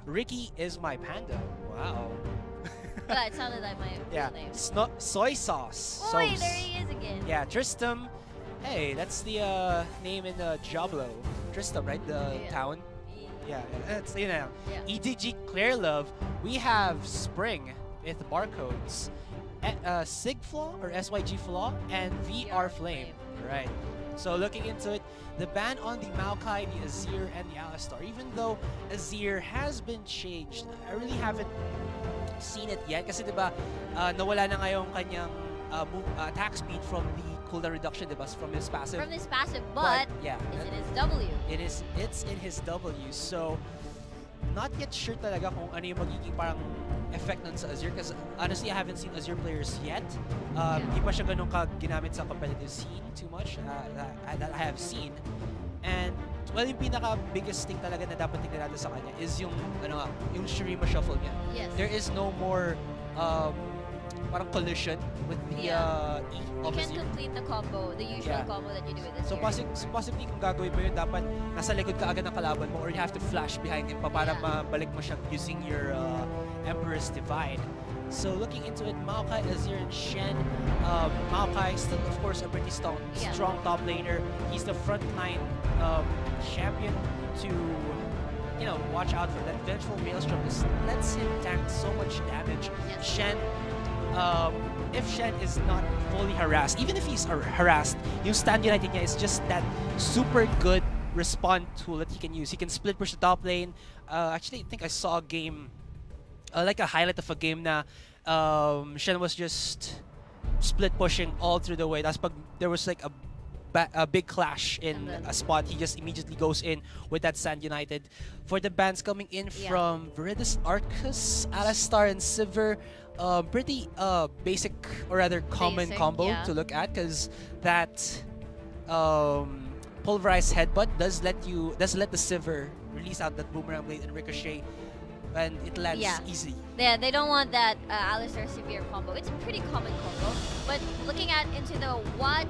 Ricky is my panda. Wow. Yeah, it sounded like my real name. Soy sauce. Oi, there he is again. Yeah, Tristram. Hey, that's the name in Diablo. Tristram, right? The town. Yeah, that's, you know. Yeah. EDG Clearlove. We have Spring with barcodes. Sig Flaw or SYG Flaw and VR Flame. Right. So looking into it, the ban on the Maokai, the Azir, and the Alistar. Even though Azir has been changed, I really haven't seen it yet. Kasi diba, nawala na ngayon kanyang attack speed from the cooldown reduction, diba? From his passive. From his passive, but yeah, it's in his W. It's in his W. So not yet sure talaga kung ano yung magiging parang effect nun sa Azir, because honestly I haven't seen Azir players yet. Di pa siya ganun ka ginamit sa competitive scene too much that I have seen. And well, yung pinaka biggest thing talaga na dapat tingnan natin sa kanya is yung yung Shurima shuffle niya. Yes. There is no more parang collision with the E You of can Azir. complete the combo, the usual combo that you do with this. So possibly kung gagawin mo yun, dapat nasa likod ka agad ng kalaban mo, or you have to flash behind him pa para mabalik mo siya using your Emperor's Divide. So looking into it, Maokai, Azir, and Shen. Maokai still, of course, a pretty strong top laner. He's the frontline champion to, you know, watch out for that vengeful Maelstrom. This lets him tank so much damage. Yes. Shen, if Shen is not fully harassed, even if he's harassed, yung stand united niya is just that super good respawn tool that he can use. He can split push the top lane. Actually, I think I saw a game, like a highlight of a game na Shen was just split pushing all through the way. That's pag there was like a big clash in a spot, he just immediately goes in with that Sand United. For the bans coming in from Viridis, Arcus, Alistar, and Sivir, pretty basic, or rather common combo to look at, because that pulverized headbutt does let the Sivir release out that boomerang blade and ricochet, and it lands easy. Yeah, they don't want that Alistar Severe combo. It's a pretty common combo, but looking into the what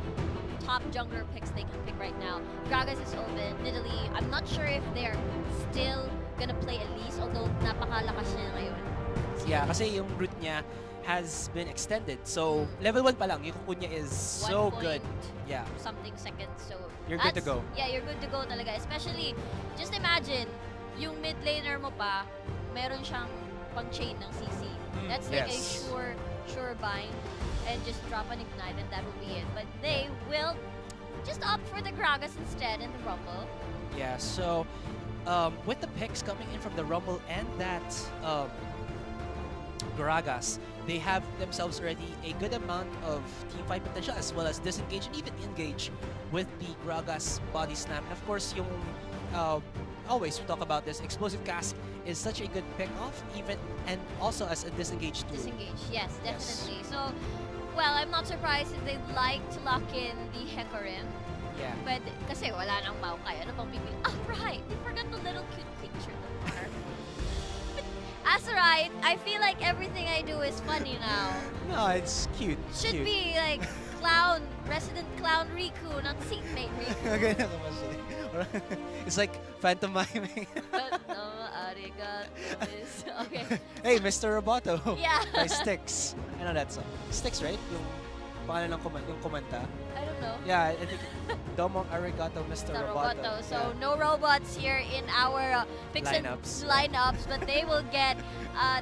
top jungler picks they can pick right now, Gragas is open, Nidalee, I'm not sure if they're still gonna play Elise, although napakalakas niya ngayon. Yeah, kasi yung root niya has been extended. So, level 1 pa lang, yung kuko niya is so good. Yeah. Something seconds, so you're good to go. Yeah, you're good to go talaga. Especially, just imagine, yung mid laner mo pa, meron siyang pang-chain ng CC. That's like a sure bind, and just drop an ignite and that will be it. But they will just opt for the Gragas instead in the Rumble. Yeah, so with the picks coming in from the Rumble and that Gragas, they have themselves already a good amount of teamfight potential, as well as disengage and even engage with the Gragas body slam. And of course, yung always we talk about this, Explosive Cask is such a good pick-off, even and also as a disengage tool. Disengage, yes, definitely. So, well, I'm not surprised if they'd like to lock in the Hecarim. Yeah. But kasi wala nang Maokai, ano pang bibili? Oh, right, we forgot the little cute creature. But as right, I feel like everything I do is funny now. No, it's cute. Should be like clown, resident clown Riku, not seatmate Riku. It's like pantomiming. Okay. Hey, Mr. Roboto. Yeah. By Styx. I know that song. Styx, right? Yung pangalan ng yung kumanta. I don't know. Yeah, I think Domong Arigato, Mr. Roboto. So no robots here in our picks lineups, but they will get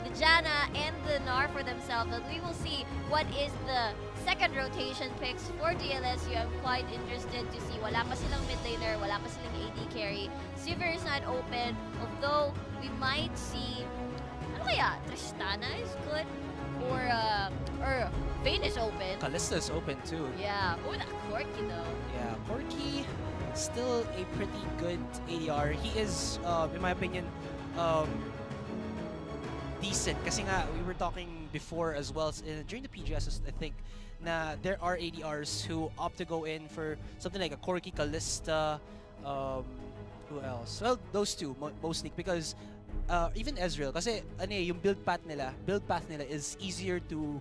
the Janna and the Gnar for themselves. And we will see what is the second rotation picks for DLSU. I'm quite interested to see. Wala pa silang mid laner, wala pa silang AD carry. Sivir is not open, although we might see, ano kaya? Tristana is good, or Vayne is open. Kalista is open too. Yeah. Oh, that Corki though. Yeah, Corki still a pretty good ADR. He is, in my opinion, decent. Kasi nga, we were talking before as well, during the PGS, I think, na there are ADRs who opt to go in for something like a Corki, Kalista, who else? Well, those two mostly, because even Ezreal, kasi ano yung build path nila is easier to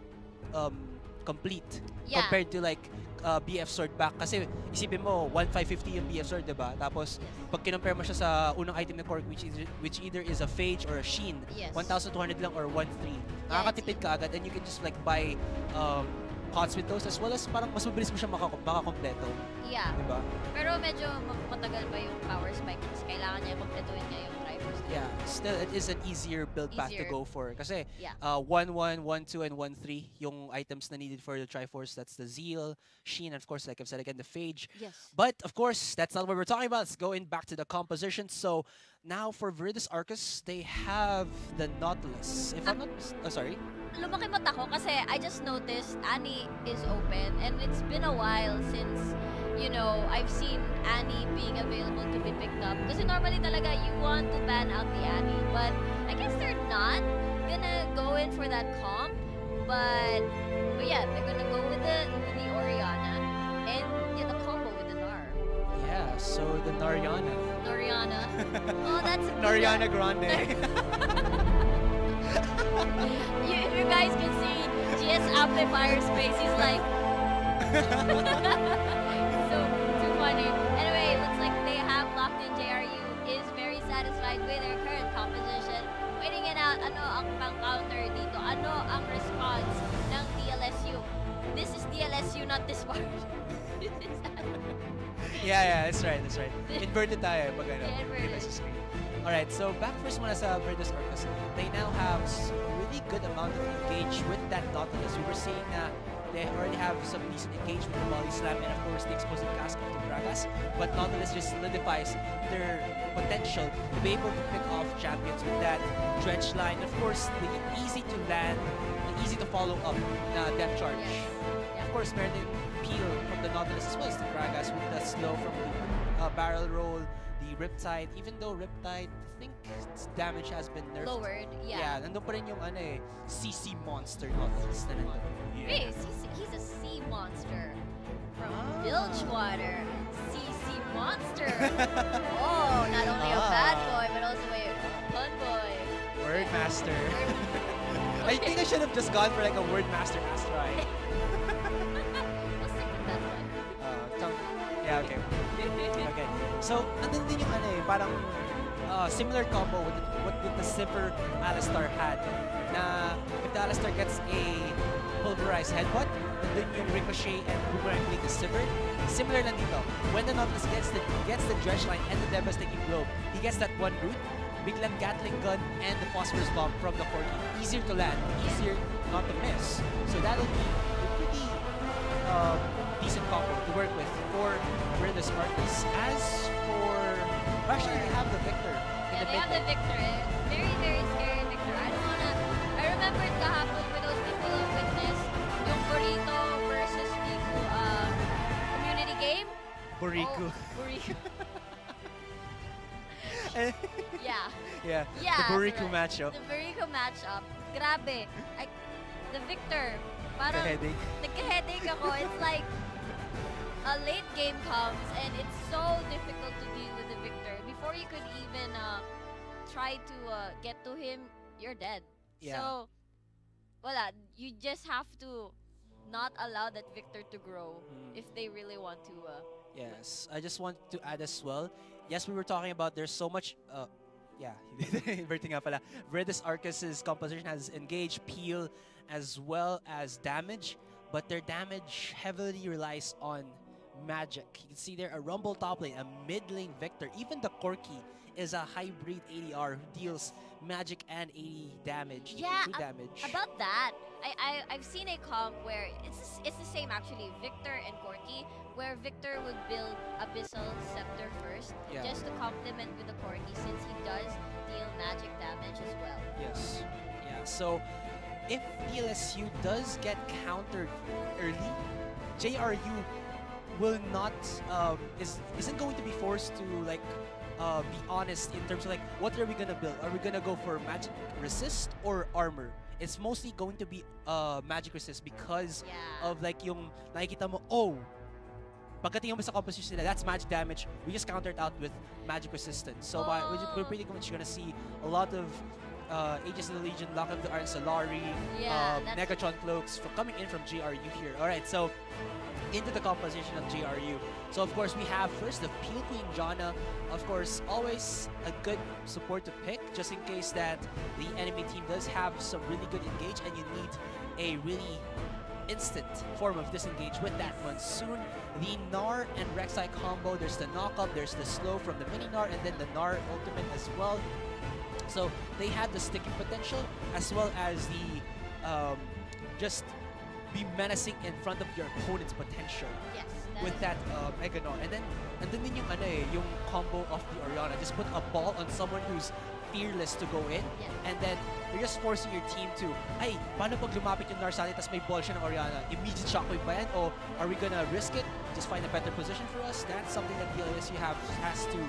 complete compared to like BF Sword back. Kasi isipin mo, 1,550 yung BF Sword, diba? Tapos, pag kinompare mo siya sa unang item ni Cork, which either is a Phage or a Sheen, 1,200 lang or 1,300. Nakakatipid ka agad and you can just like buy pots with those as well as parang mas mabilis mo siya makakompleto. Yeah. Diba? Pero medyo matagal pa yung power spike kasi kailangan niya kompletuhin niya yung Triforce. Yeah, still it is an easier build path to go for. Kasi 1-1, 1-2, and 1-3 yung items na needed for the Triforce. That's the Zeal, Sheen, and of course, like I've said again, the Phage. Yes. But of course, that's not what we're talking about. Let's go in back to the composition. So now for Virtus Arcus, they have the Nautilus. If I'm not sorry. Lumaki mata ko kasi I just noticed Annie is open and it's been a while since, you know, I've seen Annie being available to be picked up. Kasi normally talaga you want to ban out the Annie, but I guess they're not gonna go in for that comp. But yeah, they're gonna go with the Oriana and get a combo with the Nar. Yeah, so the Nariana. Oh, that's a Nariana Grande. You guys can see GS Amplifier's face. He's like, so too funny. Anyway, looks like they have locked in. JRU is very satisfied with their current composition. Waiting it out. Ano ang pang-counter dito? Ano ang response ng DLSU? This is DLSU, not this part. Yeah, that's right. Inverted tayo pag ano. Inverted. Alright, so back first muna sa Virtus Arcus. They now have really good amount of engage with that Nautilus. We were seeing na they already have some decent engagement with Body Slam and of course the explosive cast of the Gragas. But Nautilus just solidifies their potential to be able to pick off champions with that dredge line. Of course, the easy to land, the easy to follow up na depth charge. Of course, meron din peel from the Nautilus as well as the Gragas with the slow from the barrel roll. The Riptide, even though Riptide, I think its damage has been nerfed. Lowered, Yeah, nandun pa rin yung ano eh, CC monster Nautilus na nandun. Yeah. He's a sea monster from Bilgewater. CC monster. Oh, not only a bad boy, but also a fun boy. Word master. I think I should have just gone for like a word master try. We'll stick with that one. Yeah, okay. Okay. So, nandun din yung ano eh, parang similar combo with the Sipper Alistar had. Na if the Alistar gets a pulverized headbutt, nandun yung Ricochet and Boomerang Blade is Sipper. Similar lang dito. When the Nautilus gets the Dredge Line and the Devastating Blow, he gets that one root, biglang Gatling Gun and the Phosphorus Bomb from the Corki. Easier to land, easier not to miss. So that'll be a pretty decent combo to work with for Virtus Arcus. As for... Actually, they have the Victor. Yeah, they have the Victor. Very, very scary Victor. I don't wanna... I remember kahapon with those people on Witness, yung Burrito versus Nico community game. Burrito. Oh, Burrito. Yeah. The Burrito matchup. The Burrito matchup. Grabe. The Victor. Parang nagka-headache ako. It's like a late game comes and it's so difficult to deal with the Victor. Before you could even try to get to him, you're dead. Yeah. So, wala. You just have to not allow that Victor to grow if they really want to. Yes, I just want to add as well. Yes, we were talking about there's so much. Yeah, inverting nga pala. Virtus Arcus's composition has engage, peel, as well as damage, but their damage heavily relies on magic. You can see there a Rumble top lane, a mid lane Victor. Even the Corki is a hybrid ADR who deals magic and 80 damage. Yeah, damage. About that, I've seen a comp where it's the same actually, Victor and Corki, where Victor would build Abyssal Scepter first, just to complement with the Corki since he does deal magic damage as well. Yes. Yeah. So if DLSU does get countered early, JRU will not isn't going to be forced to like be honest in terms of like what are we gonna build? Are we gonna go for magic resist or armor? It's mostly going to be magic resist because of like yung nakikita mo, oh, pagdating mo sa composition nila, that's magic damage. We just countered out with magic resistance. So we're pretty much gonna see a lot of Aegis of the Legion, Lock of the Arc, Solari, Negatron Cloaks coming in from JRU here. Alright, so into the composition of JRU. So of course we have first the Peel Queen Janna. Of course, always a good support to pick just in case that the enemy team does have some really good engage and you need a really instant form of disengage with that Monsoon. The Gnar and Rek'Sai combo, there's the knock-up, there's the slow from the mini Gnar, and then the Gnar ultimate as well. So they had the sticking potential as well as the just be menacing in front of your opponent's potential. Yes. With that Mega Gnar. And then din yung yung combo of the Orianna. Just put a ball on someone who's fearless to go in. And then you're just forcing your team to, ay, paano pag lumapit yung Gnar sa atin, tas may ball siya ng Orianna? Immediate shockwave ba yan? Or are we gonna risk it? Just find a better position for us? That's something that DLSU has to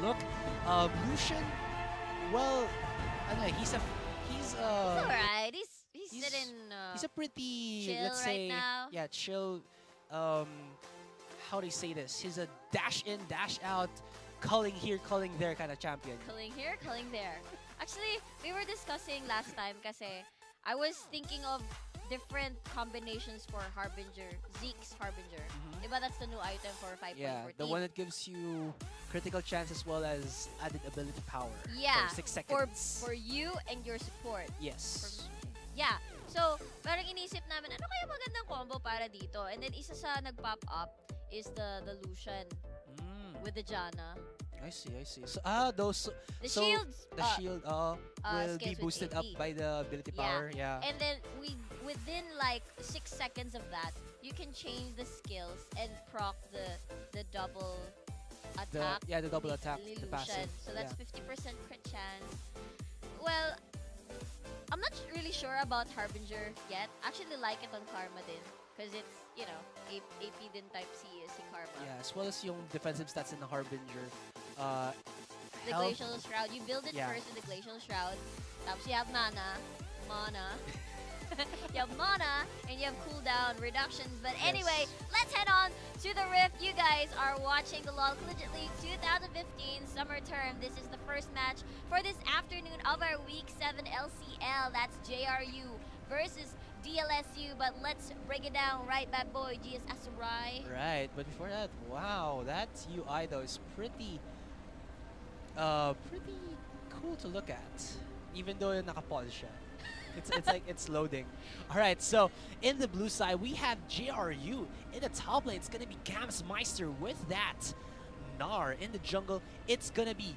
look. Lucian, well, he's alright. He's sitting. He's a pretty, chill let's say, right now. yeah, chill. How do you say this? He's a dash in, dash out, culling here, culling there kind of champion. Culling here, culling there. Actually, we were discussing last time kasi I was thinking of different combinations for Harbinger, Zeke's Harbinger. Diba that's the new item for 5.14? Yeah, the one that gives you critical chance as well as added ability power for 6 seconds. For you and your support. Yes. Yeah. So, parang inisip namin, ano kaya magandang combo para dito? And then, isa sa nag-pop up is the Lucian with the Janna. I see. So, the shields, shield will be boosted up by the ability power. Yeah. And then, within like 6 seconds of that, you can change the skills and proc the double attack. The double attack, the passive. So, that's 50% crit chance. Well, I'm not really sure about Harbinger yet. Actually like it on Karma din. Because it's, you know, AP din type C is si Karma. Yeah, as well as yung defensive stats in the Harbinger. The Glacial Shroud. You build it first with the Glacial Shroud. Tapos you have Mana. You have Mana, and you have cooldown reductions. But anyway, let's head on to the Rift. You guys are watching the LoL Collegiate League 2015 Summer Term. This is the first match for this afternoon of our Week 7 LCL. That's JRU versus DLSU. But let's break it down, right, bad boy, GS Asurai? Right, but before that, wow, that UI though is pretty cool to look at. Even though naka-pause siya. It's like it's loading. Alright, so in the blue side, we have JRU. In the top lane, it's going to be Gamsmeister with that Gnar. In the jungle, it's going to be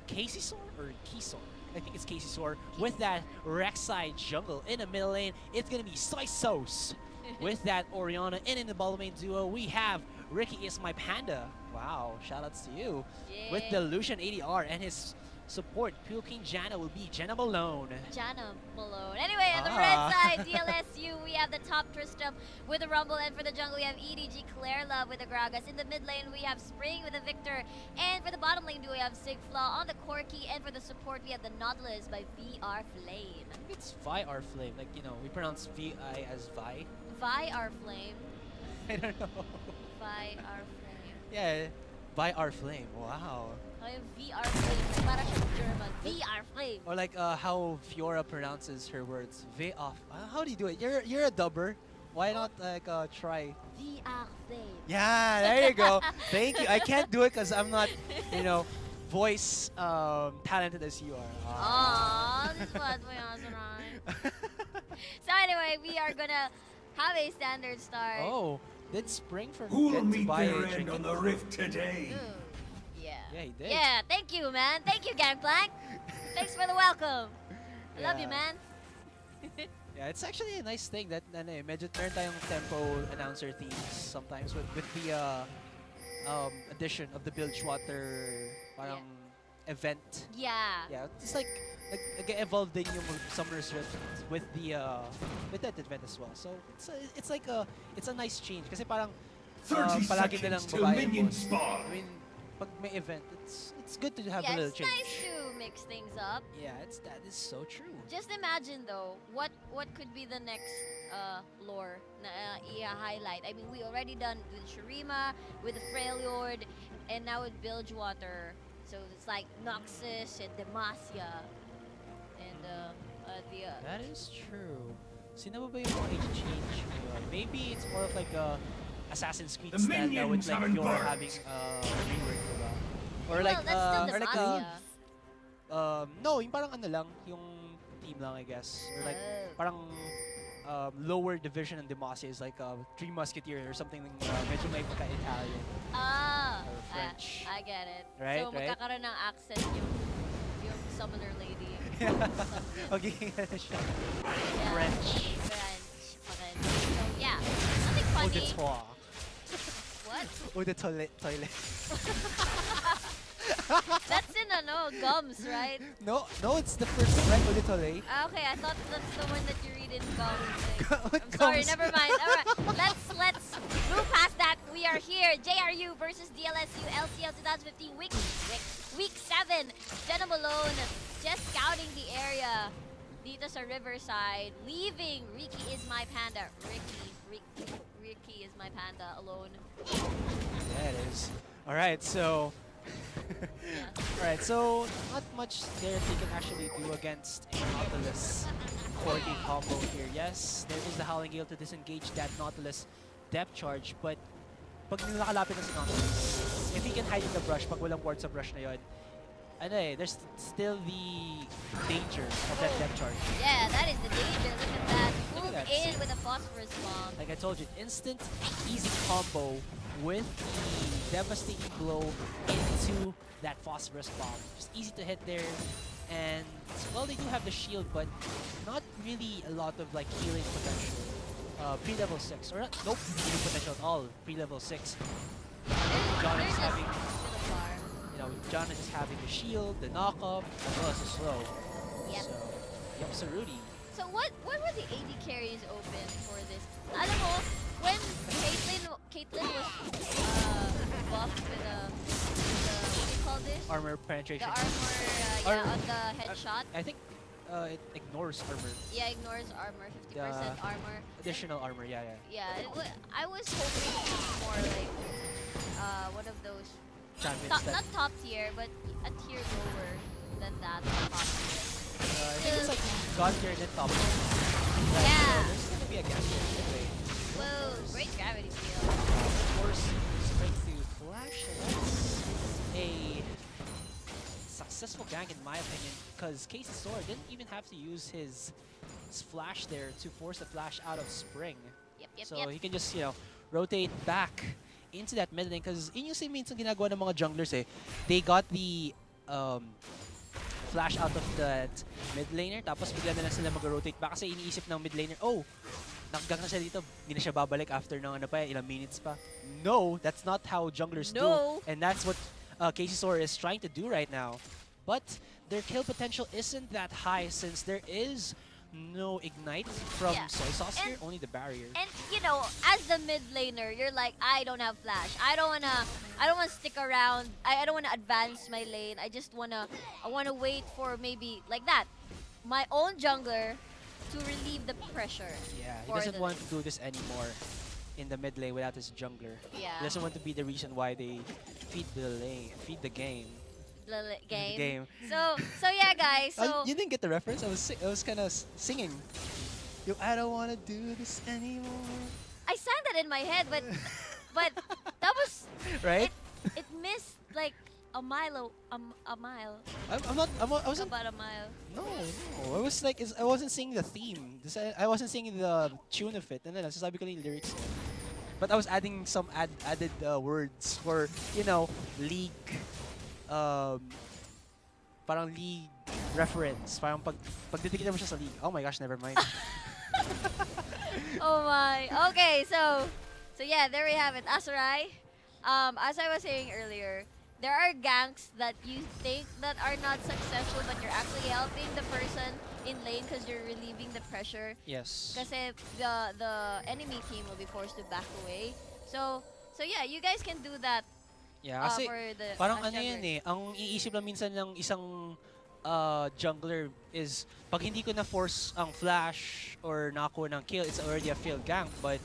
Casey or Keysor. I think it's Casey Sor with that Rek'Sai jungle. In the middle lane, it's going to be Soisos with that Orianna. And in the bottom lane duo, we have Ricky is my panda. Wow, shoutouts to you. Yeah. With the Lucian ADR and his support, Peel King Janna will be Janna Malone. Anyway, on the red side, DLSU, we have the top Tristram with the Rumble, and for the jungle, we have EDG Claire Love with the Gragas. In the mid lane, we have Spring with the Victor, and for the bottom lane, we have Sigfla on the Corki, and for the support, we have the Nautilus by VR Flame. I think it's VR Flame, like, you know, we pronounce VI as Vi. VR Flame. I don't know. VR Flame. Yeah, VR Flame, wow. I have VR Flame, para siyang German. VR Flame. Or like how Fiora pronounces her words. VR. How do you do it? You're a dubber. Why not like try? VR Flame. Yeah, there you go. Thank you. I can't do it because I'm not, you know, voice talented as you are. Aww, this was right. So anyway, we are gonna have a standard start. Oh, did Spring forget Who'll to meet buy their a end on the Rift today? Ooh. Yeah. Yeah, he did. Yeah, thank you, man. Thank you, Gangplank. Thanks for the welcome. I love you, man. Yeah, it's actually a nice thing that medyo meron tayong tempo announcer themes sometimes with the addition of the Bilgewater parang event. Yeah. Yeah, it's like evolved din yung Summer's Rift with the with that event as well. So it's like it's a nice change kasi parang 30 palagi seconds nilang till babae minion boss. spawn. I mean, pag may event, it's good to have a Yeah, little it's change. nice to mix things up. Yeah, that is so true. Just imagine though, what could be the next lore na i-highlight? I mean, we already done with Shurima, with the Freljord, and now with Bilgewater. So it's like Noxus and Demacia. And That is true. Sino ba yung mga exchange ngayon? Maybe it's more of like a Assassin's Creed The style now with minions like have you're embarked. having rework, diba? Or Well, like that's still or like Demacia. no, yung parang ano lang, yung team lang I guess. Or like Oh. parang lower division in Demacia is like Three Musketeers or something medyo may pagka-Italian. Ah, Or French. I get it. Right, So right? magkakaroon ng accent yung summoner lady. Magiging ano siya. Yeah. French. Okay. So yeah, nothing Eau funny. de toilette. What? Eau de toilet. That's in gums, right? No, it's the first one, right? Eau de toilette. Okay, I thought that's the one that you read in gums. What I'm sorry, gums? never mind. All right, let's move past that. We are here, JRU versus DLSU LCL 2015 week 7. Jenna Malone just scouting the area dito sa Riverside, leaving Ricky is my panda. Ricky is my panda alone. Yeah, it is. All right, so. Yeah. Alright, so not much there they can actually do against a Nautilus 4K combo here. Yes, there is the Howling Gale to disengage that Nautilus depth charge, but pag nakakalapit na si Nautilus, if he can hide in the brush, pag walang ward sa brush na yun, ano there's still the danger of that depth charge. Yeah, that is the danger. Look at that. Look Move at that. in with a phosphorus bomb. Like I told you, instant, easy combo with the devastating blow into that phosphorus bomb. Just easy to hit there. And, well, they do have the shield, but not really a lot of like healing potential. Pre-level 6, or nope, healing potential at all. Pre-level 6. John is having, John is just having the shield, the knockup, as well as the slow. Yep. So, yep, so Rudy. So what were the AD carries open for this? Alam mo, when Caitlyn was buffed with what do you call this? Armor penetration. The armor, on the headshot. I think it ignores armor. Yeah, ignores armor, 50% armor. Additional armor, yeah. Yeah, I was hoping more like one of those Champions that, not top tier, but a tier lower than that. I think it's like God tier and then top tier. Yeah. There's gonna be a gap here. Anyway. Whoa, great gravity field. Of course, straight to flash. That's a successful gank in my opinion, because Casey Sora didn't even have to use his flash there to force the flash out of Spring. Yep. So he can just, rotate back into that mid lane, because yun yung minsan ginagawa ng mga junglers they got the flash out of that mid laner, tapos bigla na lang sila mag-rotate back kasi iniisip ng mid laner, nakagang na siya dito, hindi na siya babalik after ng ilang minutes pa. No, that's not how junglers do. And that's what Casey Sora is trying to do right now. But their kill potential isn't that high since there is no ignite from Soy Sauce here, only the barrier. And as the mid laner, you're like, I don't have flash. I don't wanna stick around. I don't wanna advance my lane. I wanna wait for maybe like that. My own jungler to relieve the pressure. Yeah, he doesn't want to do this anymore in the mid lane without his jungler. Yeah. He doesn't want to be the reason why they feed the game. Game. So yeah, guys. So you didn't get the reference. I was kind of singing. I don't want to do this anymore. I sang that in my head, but that was right. It missed like a mile. A mile. I wasn't about a mile. No. I was like, I wasn't singing the theme. I wasn't singing the tune of it, and then sasabi ko yung lyrics. But I was adding some added words for league. Parang league reference. Parang pagtitigil mo siya sa league. Oh my gosh, never mind. Oh my. Okay, so yeah, there we have it. Asarai, as I was saying earlier, there are ganks that you think that are not successful, but you're actually helping the person in lane because you're relieving the pressure. Yes. Kasi the enemy team will be forced to back away. So yeah, you guys can do that. Yeah, kasi parang ano yan ang iisip lang minsan ng isang jungler is pag hindi ko na force ang flash or nako ng kill, it's already a failed gank. But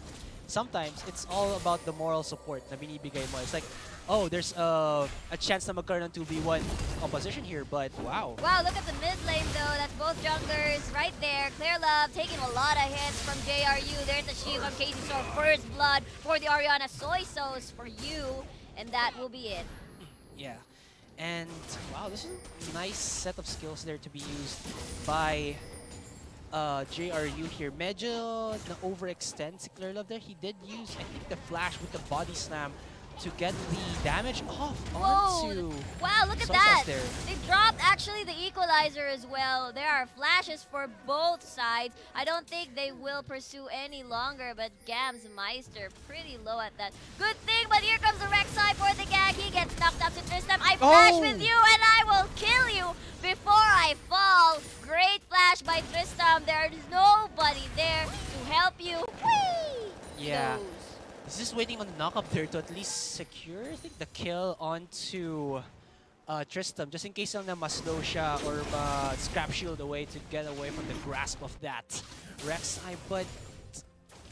sometimes it's all about the moral support na binibigay mo. It's like, oh, there's a chance na magkaroon ng 2v1 opposition here, but wow. Wow, look at the mid lane though. That's both junglers right there. Clear Love taking a lot of hits from JRU. There's the shield from Casey Store. First blood for the Orianna. Soy sauce for you. And that will be it. Yeah. And wow, this is a nice set of skills there to be used by JRU here. Medyo na-overextend si Clear Love there. He did use, I think, the flash with the body slam to get the damage off onto wow, look at that. They dropped actually the equalizer as well. There are flashes for both sides. I don't think they will pursue any longer, but Gams Meister pretty low at that. Good thing, but here comes the Rek'Sai for the gag. He gets knocked up to Tristam. I flash with you and I will kill you before I fall. Great flash by Tristam. There is nobody there to help you. Whee! Yeah. He's just waiting on the knock-up there to at least secure, I think, the kill onto Tristam, just in case lang na ma-slow siya or scrap shield away to get away from the grasp of that Rek'Sai. But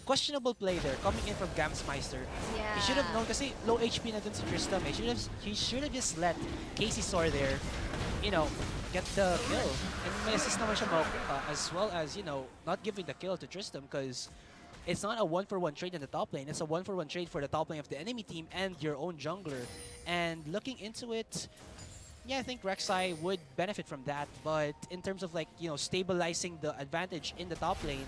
questionable play there, coming in from Gamsmeister. Yeah. He should have known, kasi low HP na dun si Tristam. He should have just let Casey Soar there, you know, get the kill. And may assist naman siya as well as, you know, not giving the kill to Tristam, because it's not a one-for-one trade in the top lane. It's a one-for-one trade for the top lane of the enemy team and your own jungler. And looking into it, yeah, I think Rek'Sai would benefit from that. But in terms of, like, you know, stabilizing the advantage in the top lane,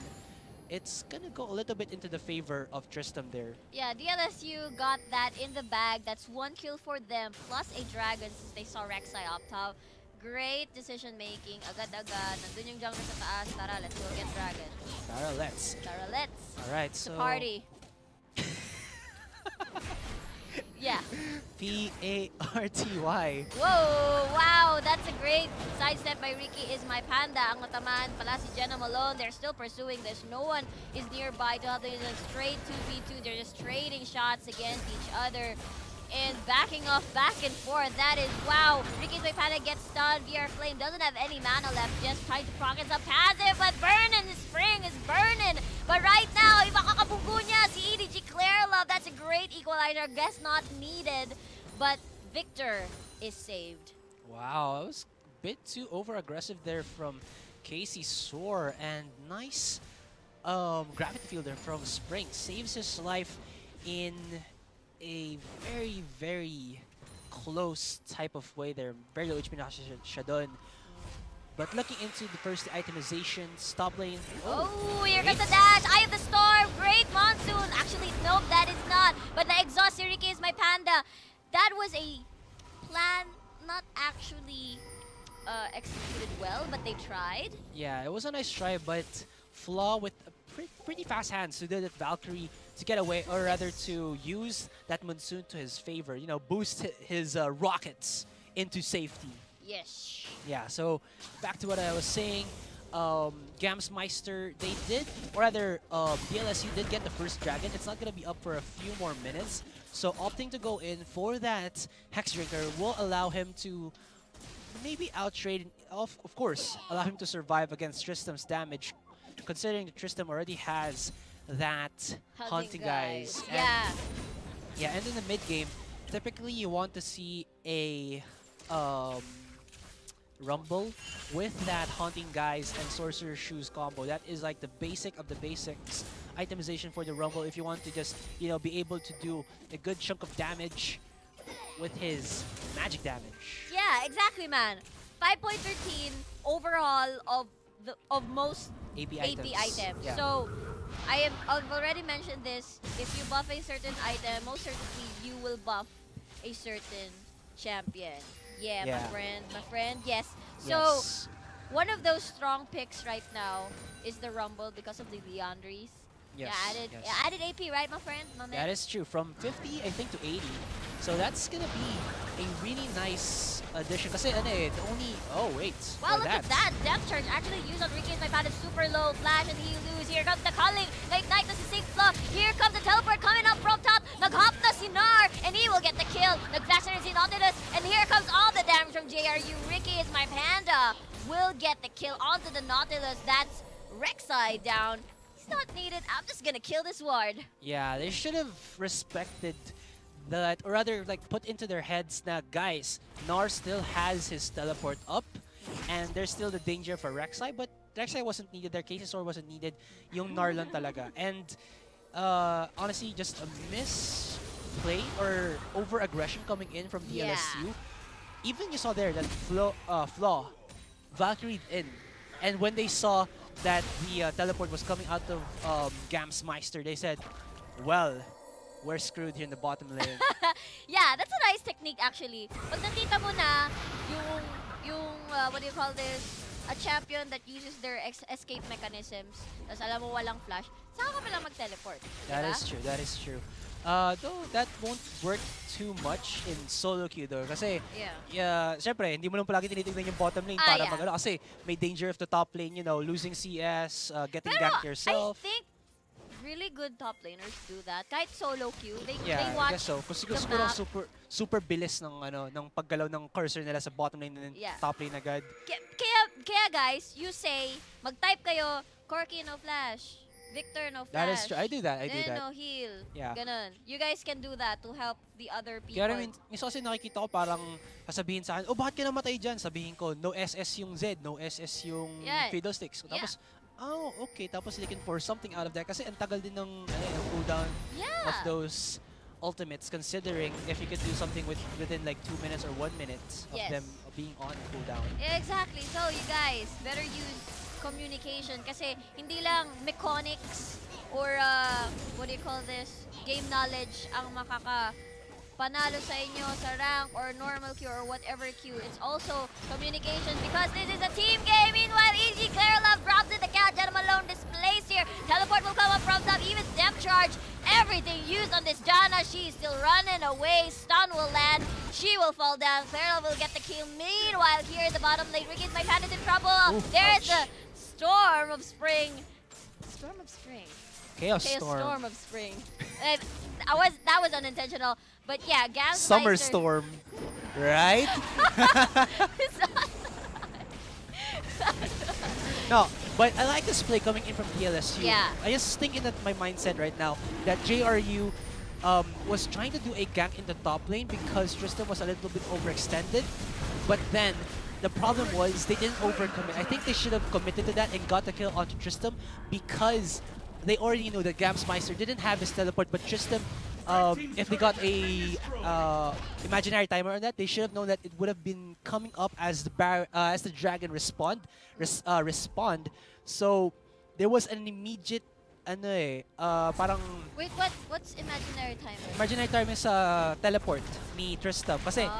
it's gonna go a little bit into the favor of Tristam there. Yeah, DLSU got that in the bag. That's 1 kill for them, plus a dragon since they saw Rek'Sai up top. Great decision making. Agad-agad. Nandun yung jungler sa taas. Tara, let's go get dragon. Tara, let's. Tara, let's. Alright, it's so... a party. Yeah. P-A-R-T-Y. Whoa! Wow! That's a great sidestep by Ricky is my panda. Ang matamaan pala si Jenna Malone. They're still pursuing this. No one is nearby to help them. Straight 2v2. They're just trading shots against each other. And backing off back and forth. That is, wow. Ricky's my panda gets stunned. VR Flame doesn't have any mana left. Just trying to proc up passive. But burning, the spring is burning. But right now, iba kakabunggo niya si EDG Clear Love. That's a great equalizer. Guess not needed. But Victor is saved. Wow, that was a bit too over-aggressive there from Casey Soar. And nice gravity field there from Spring. Saves his life in a very, very close type of way there. Very low HP na siya dun. But looking into the first itemization, top lane. Oh, here comes the dash. Eye of the Storm. Great Monsoon. Actually, nope, that is not. But the exhaust, Ricky is my panda. That was a plan, not actually executed well, but they tried. Yeah, it was a nice try, but Flaw with a pretty fast hands to do that Valkyrie to get away, or rather to use that Monsoon to his favor. You know, boost his rockets into safety. Yes. Yeah, so back to what I was saying. Gamsmeister, they did, or rather, DLSU did get the first dragon. It's not going to be up for a few more minutes. So opting to go in for that Hex Drinker will allow him to maybe outtrade, of course, allow him to survive against Tristam's damage, considering that Tristam already has that Hunting Guys. Yeah. Yeah, and in the mid game, typically you want to see a Rumble with that Hunting Guys and Sorcerer's Shoes combo. That is like the basic of the basics itemization for the Rumble if you want to just, you know, be able to do a good chunk of damage with his magic damage. Yeah, exactly, man. 5.13 overall of most AP items. Yeah. So I've already mentioned this. If you buff a certain item, most certainly you will buff a certain champion. Yeah, my friend. Yes. So one of those strong picks right now is the Rumble because of the Leandries. Yes. Yeah, added AP, right, my friend? My man? That is true. From 50, I think, to 80. So that's gonna be a really nice addition. Kasi ano eh, the only... Oh, wait. Wow, look at that. Depth charge actually used on Ricky. My pad is super low. Flash and he lose. Here comes the calling. Ignite the safe flaw. Here comes the teleport coming up from top. Naghop na si Nar and he will get the kill. Nag-flash na rin si Nautilus. And here comes all the damage from JRU. Ricky is my panda. Will get the kill onto the Nautilus. That's Rek'Sai down. it's not needed. I'm just gonna kill this ward. Yeah, they should have respected that, or rather, like, put into their heads na, guys, Nar still has his teleport up, and there's still the danger for Rek'Sai, but Rek'Sai wasn't needed, their Caesar wasn't needed, yung Nar lang talaga. And honestly, just a misplay or over-aggression coming in from DLSU. Even you saw there that Flaw Valkyried in, and when they saw that the teleport was coming out of Gamsmeister, they said, well, we're screwed here in the bottom lane. Yeah, that's a nice technique actually. Pag nakita mo na yung what do you call this? A champion that uses their escape mechanisms, tas alam mo walang flash, saka ka palang mag-teleport. That is true, that is true. Though that won't work too much in solo queue though. Kasi, syempre, hindi mo lang palagi tinitignan yung bottom lane para mag-ano. Kasi may danger of the top lane, you know, losing CS, getting ganked yourself. I think really good top laners do that. Kahit solo queue, they I watch guess so. Kasi siguro super bilis ng paggalaw ng cursor nila sa bottom lane and top lane agad. Kaya guys, you say, mag-type kayo, Corki no flash, Victor no flash. That is true. I do that. No heal. Yeah. Ganun. You guys can do that to help the other people. Kaya rin, minsan kasi nakikita ko parang sasabihin sa akin, oh, bakit ka namatay dyan? Sabihin ko, no SS yung Z, no SS yung Fiddlesticks. Tapos, oh, okay. Tapos looking for something out of that. Kasi ang tagal din ng cooldown of those ultimates, considering if you could do something within like 2 minutes or 1 minute of them being on cooldown. Exactly. So you guys better use communication kasi hindi lang mechanics or what do you call this, game knowledge ang panalo sa inyo sa rank or normal queue or whatever queue. It's also communication because this is a team game. Meanwhile, EG Claire Love drops in the cat. Gentleman alone displays here. Teleport will come up from top. Even depth charge. Everything used on this Janna. She's still running away. Stun will land. She will fall down. Claire Love will get the kill. Meanwhile, here in the bottom lane, Ricky's my hand is in trouble. There's the Storm of Spring. Storm of Spring. Chaos Storm of Spring. That was unintentional. But yeah, Gamsmeister. Summer Storm, right? No, but I like this play coming in from DLSU. Yeah. I just think in my mindset right now that JRU was trying to do a gank in the top lane because Tristan was a little bit overextended. But then the problem was they didn't overcommit. I think they should have committed to that and got the kill onto Tristan because they already knew that Gamsmeister didn't have his teleport, but Tristan, if they got a imaginary timer on that, they should have known that it would have been coming up as the dragon respond. So there was an immediate parang wait, what's imaginary timer? Imaginary timer is teleport ni Tristan kasi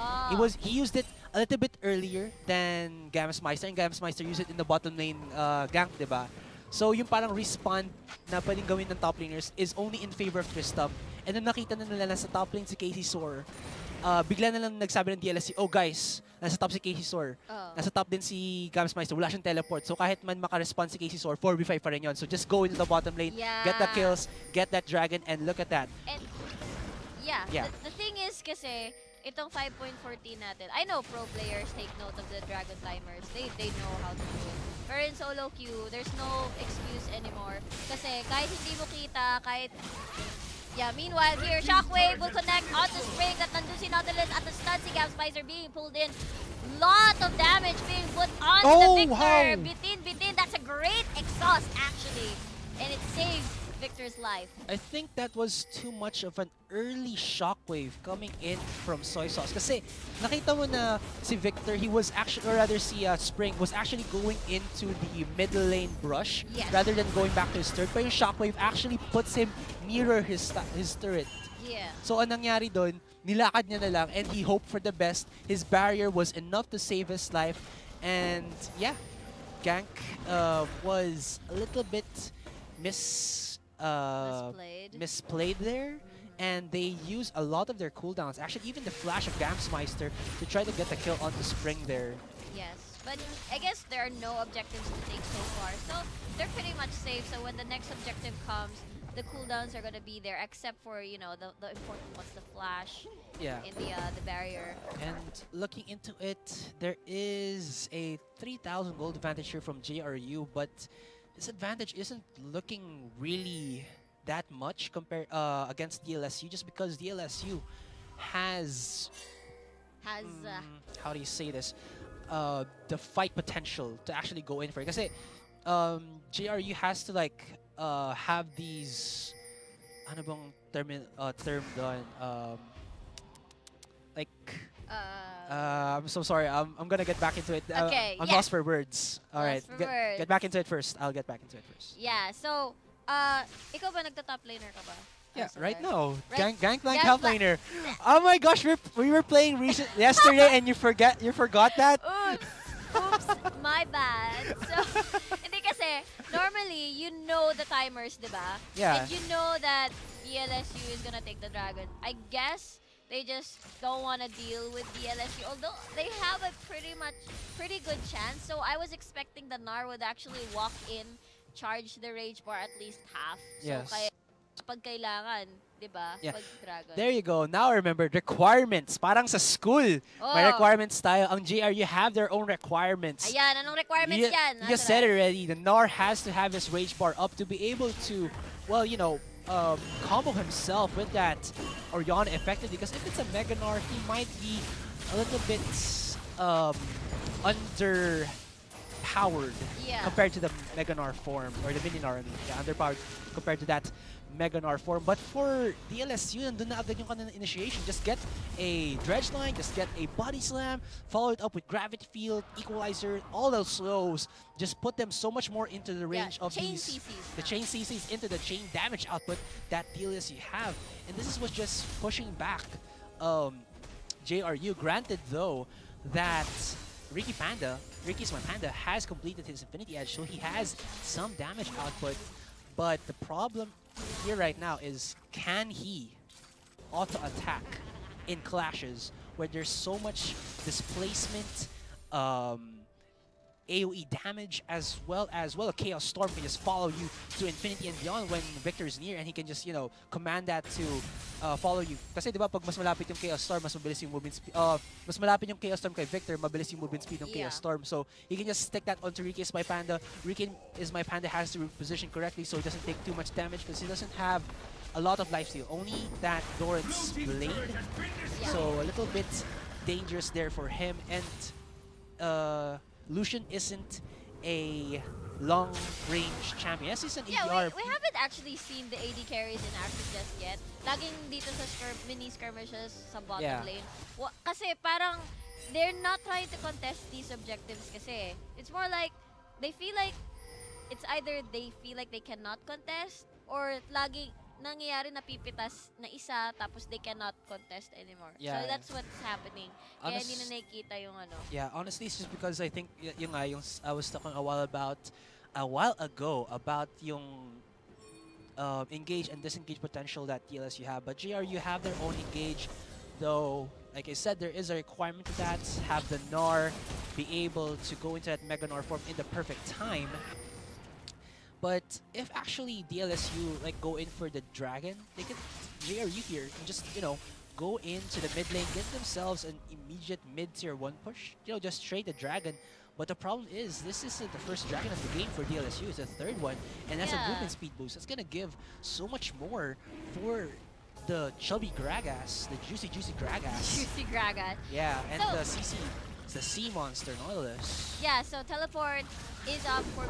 he used it a little bit earlier than Gamsmeister, and Gamsmeister used it in the bottom lane gank, diba? So yung parang respawn na pwedeng gawin ng top laners is only in favor of Tristan. And then nakita na nila nasa top lane si Casey Soar. Bigla na lang nagsabi ng DLSU, oh guys, nasa top si Casey Soar. Nasa top din si Gamsmeister, wala siyang teleport. So kahit man maka-respond si Casey Soar, 4v5 pa rin yun. So just go into the bottom lane, get the kills, get that dragon, and look at that. And the thing is kasi, itong 5.14 natin, I know pro players take note of the dragon timers. They know how to do it. Pero in solo queue, there's no excuse anymore. Kasi kahit hindi mo kita, kahit... Yeah, meanwhile here, Shockwave will connect onto Spring at nandun si Nautilus at the stun si Gamsmeister being pulled in. Lot of damage being put onto the Victor. Bitin, that's a great exhaust actually. And it saves Victor's life. I think that was too much of an early shockwave coming in from Soy Sauce. Kasi nakita mo na si Victor, he was actually, or rather si Spring, was actually going into the middle lane brush rather than going back to his turret. But yung shockwave actually puts him nearer his turret. Yeah. So ang nangyari doon, nilakad niya na lang and he hoped for the best. His barrier was enough to save his life. And yeah, gank was a little bit misplayed there, and they use a lot of their cooldowns. Actually, even the flash of Gamsmeister to try to get the kill onto Spring there. Yes, but I guess there are no objectives to take so far, so they're pretty much safe. So when the next objective comes, the cooldowns are gonna be there, except for the important ones, the flash in the barrier. And looking into it, there is a 3,000 gold advantage here from JRU, but this advantage isn't looking really that much compared against DLSU, just because DLSU has how do you say this? The fight potential to actually go in for it. Kasi JRU has to like have these ano bang term doon? Like I'm so sorry. I'm gonna get back into it. Okay, I'm lost for words. All right, words. get back into it first. I'll get back into it first. Yeah. So, ikaw ba nagta-top laner ka ba? Yeah, Or right somewhere? now, Gangplank Gangplank. top laner. Oh my gosh, we were playing yesterday, and you forgot that. Oops, my bad. So, hindi kasi, normally, you know the timers, di ba? Yeah. And you know that DLSU is gonna take the dragon. I guess they just don't want to deal with DLSU, although they have a pretty good chance. So I was expecting the Nar would actually walk in, charge the Rage Bar at least half. So Yes. kaya pag kailangan, di ba? Yeah. Pag dragon. There you go. Now I remember requirements. Parang sa school, may Oh. requirements tayo. Ang JRU have their own requirements. Ayan, anong requirements yan? You just said it already. The Nar has to have his Rage Bar up to be able to, well, you know, combo himself with that Orianna effectively. Because if it's a Mega Nar, he might be a little bit underpowered compared to the Mega Nar form, or the Mini Nar, I mean. Yeah, underpowered compared to that Mega Nar form. But for DLSU, nandun na agad yung kanina initiation. Just get a Dredge Line, just get a Body Slam, follow it up with Gravity Field, Equalizer, all those slows. Just put them so much more into the range of chain these, CCs the chain CCs, into the chain damage output that DLSU have. And this is what's just pushing back JRU. Granted, though, that Ricky's my Panda, has completed his Infinity Edge, so he has some damage output. But the problem here right now is, can he auto-attack in clashes where there's so much displacement, AoE damage, as well as a Chaos Storm can just follow you to infinity and beyond when Victor is near, and he can just, you know, command that to follow you. Kasi di ba pag mas malapit yung Chaos Storm, mas mabilis yung movement speed. Mas malapit yung Chaos Storm kay Victor, mabilis yung movement speed ng Chaos Storm. So he can just stick that onto Ricky is my Panda. Ricky is my Panda has to reposition correctly so he doesn't take too much damage because he doesn't have a lot of lifesteal. Only that Doran's Blade. So a little bit dangerous there for him. And Lucian isn't a long-range champion. Yes, he's an EDR. We haven't actually seen the AD carries in action just yet. Laging dito sa mini skirmishes sa bottom lane. Kasi parang they're not trying to contest these objectives kasi. It's more like they feel like it's either they feel like they cannot contest or laging nangyayari na pipitas na isa tapos they cannot contest anymore. Yeah, so that's what's happening. Kaya hindi na nakikita yung ano. Yeah, honestly, it's just because I think yung I was talking a while ago about yung engage and disengage potential that DLSU have, but JRU have their own engage, though. Like I said, there is a requirement to that. Have the Gnar be able to go into that Mega Gnar form in the perfect time. But if actually DLSU like go in for the dragon, they can JRU here can just, you know, go into the mid lane, get themselves an immediate mid-tier 1 push, you know, just trade the dragon. But the problem is, this isn't the first dragon of the game for DLSU, it's the third one, and that's a movement speed boost. It's gonna give so much more for the chubby Gragas, the juicy Gragas. Juicy Gragas. Yeah, and so, the CC, it's the sea monster, Nautilus. Yeah, so teleport is up for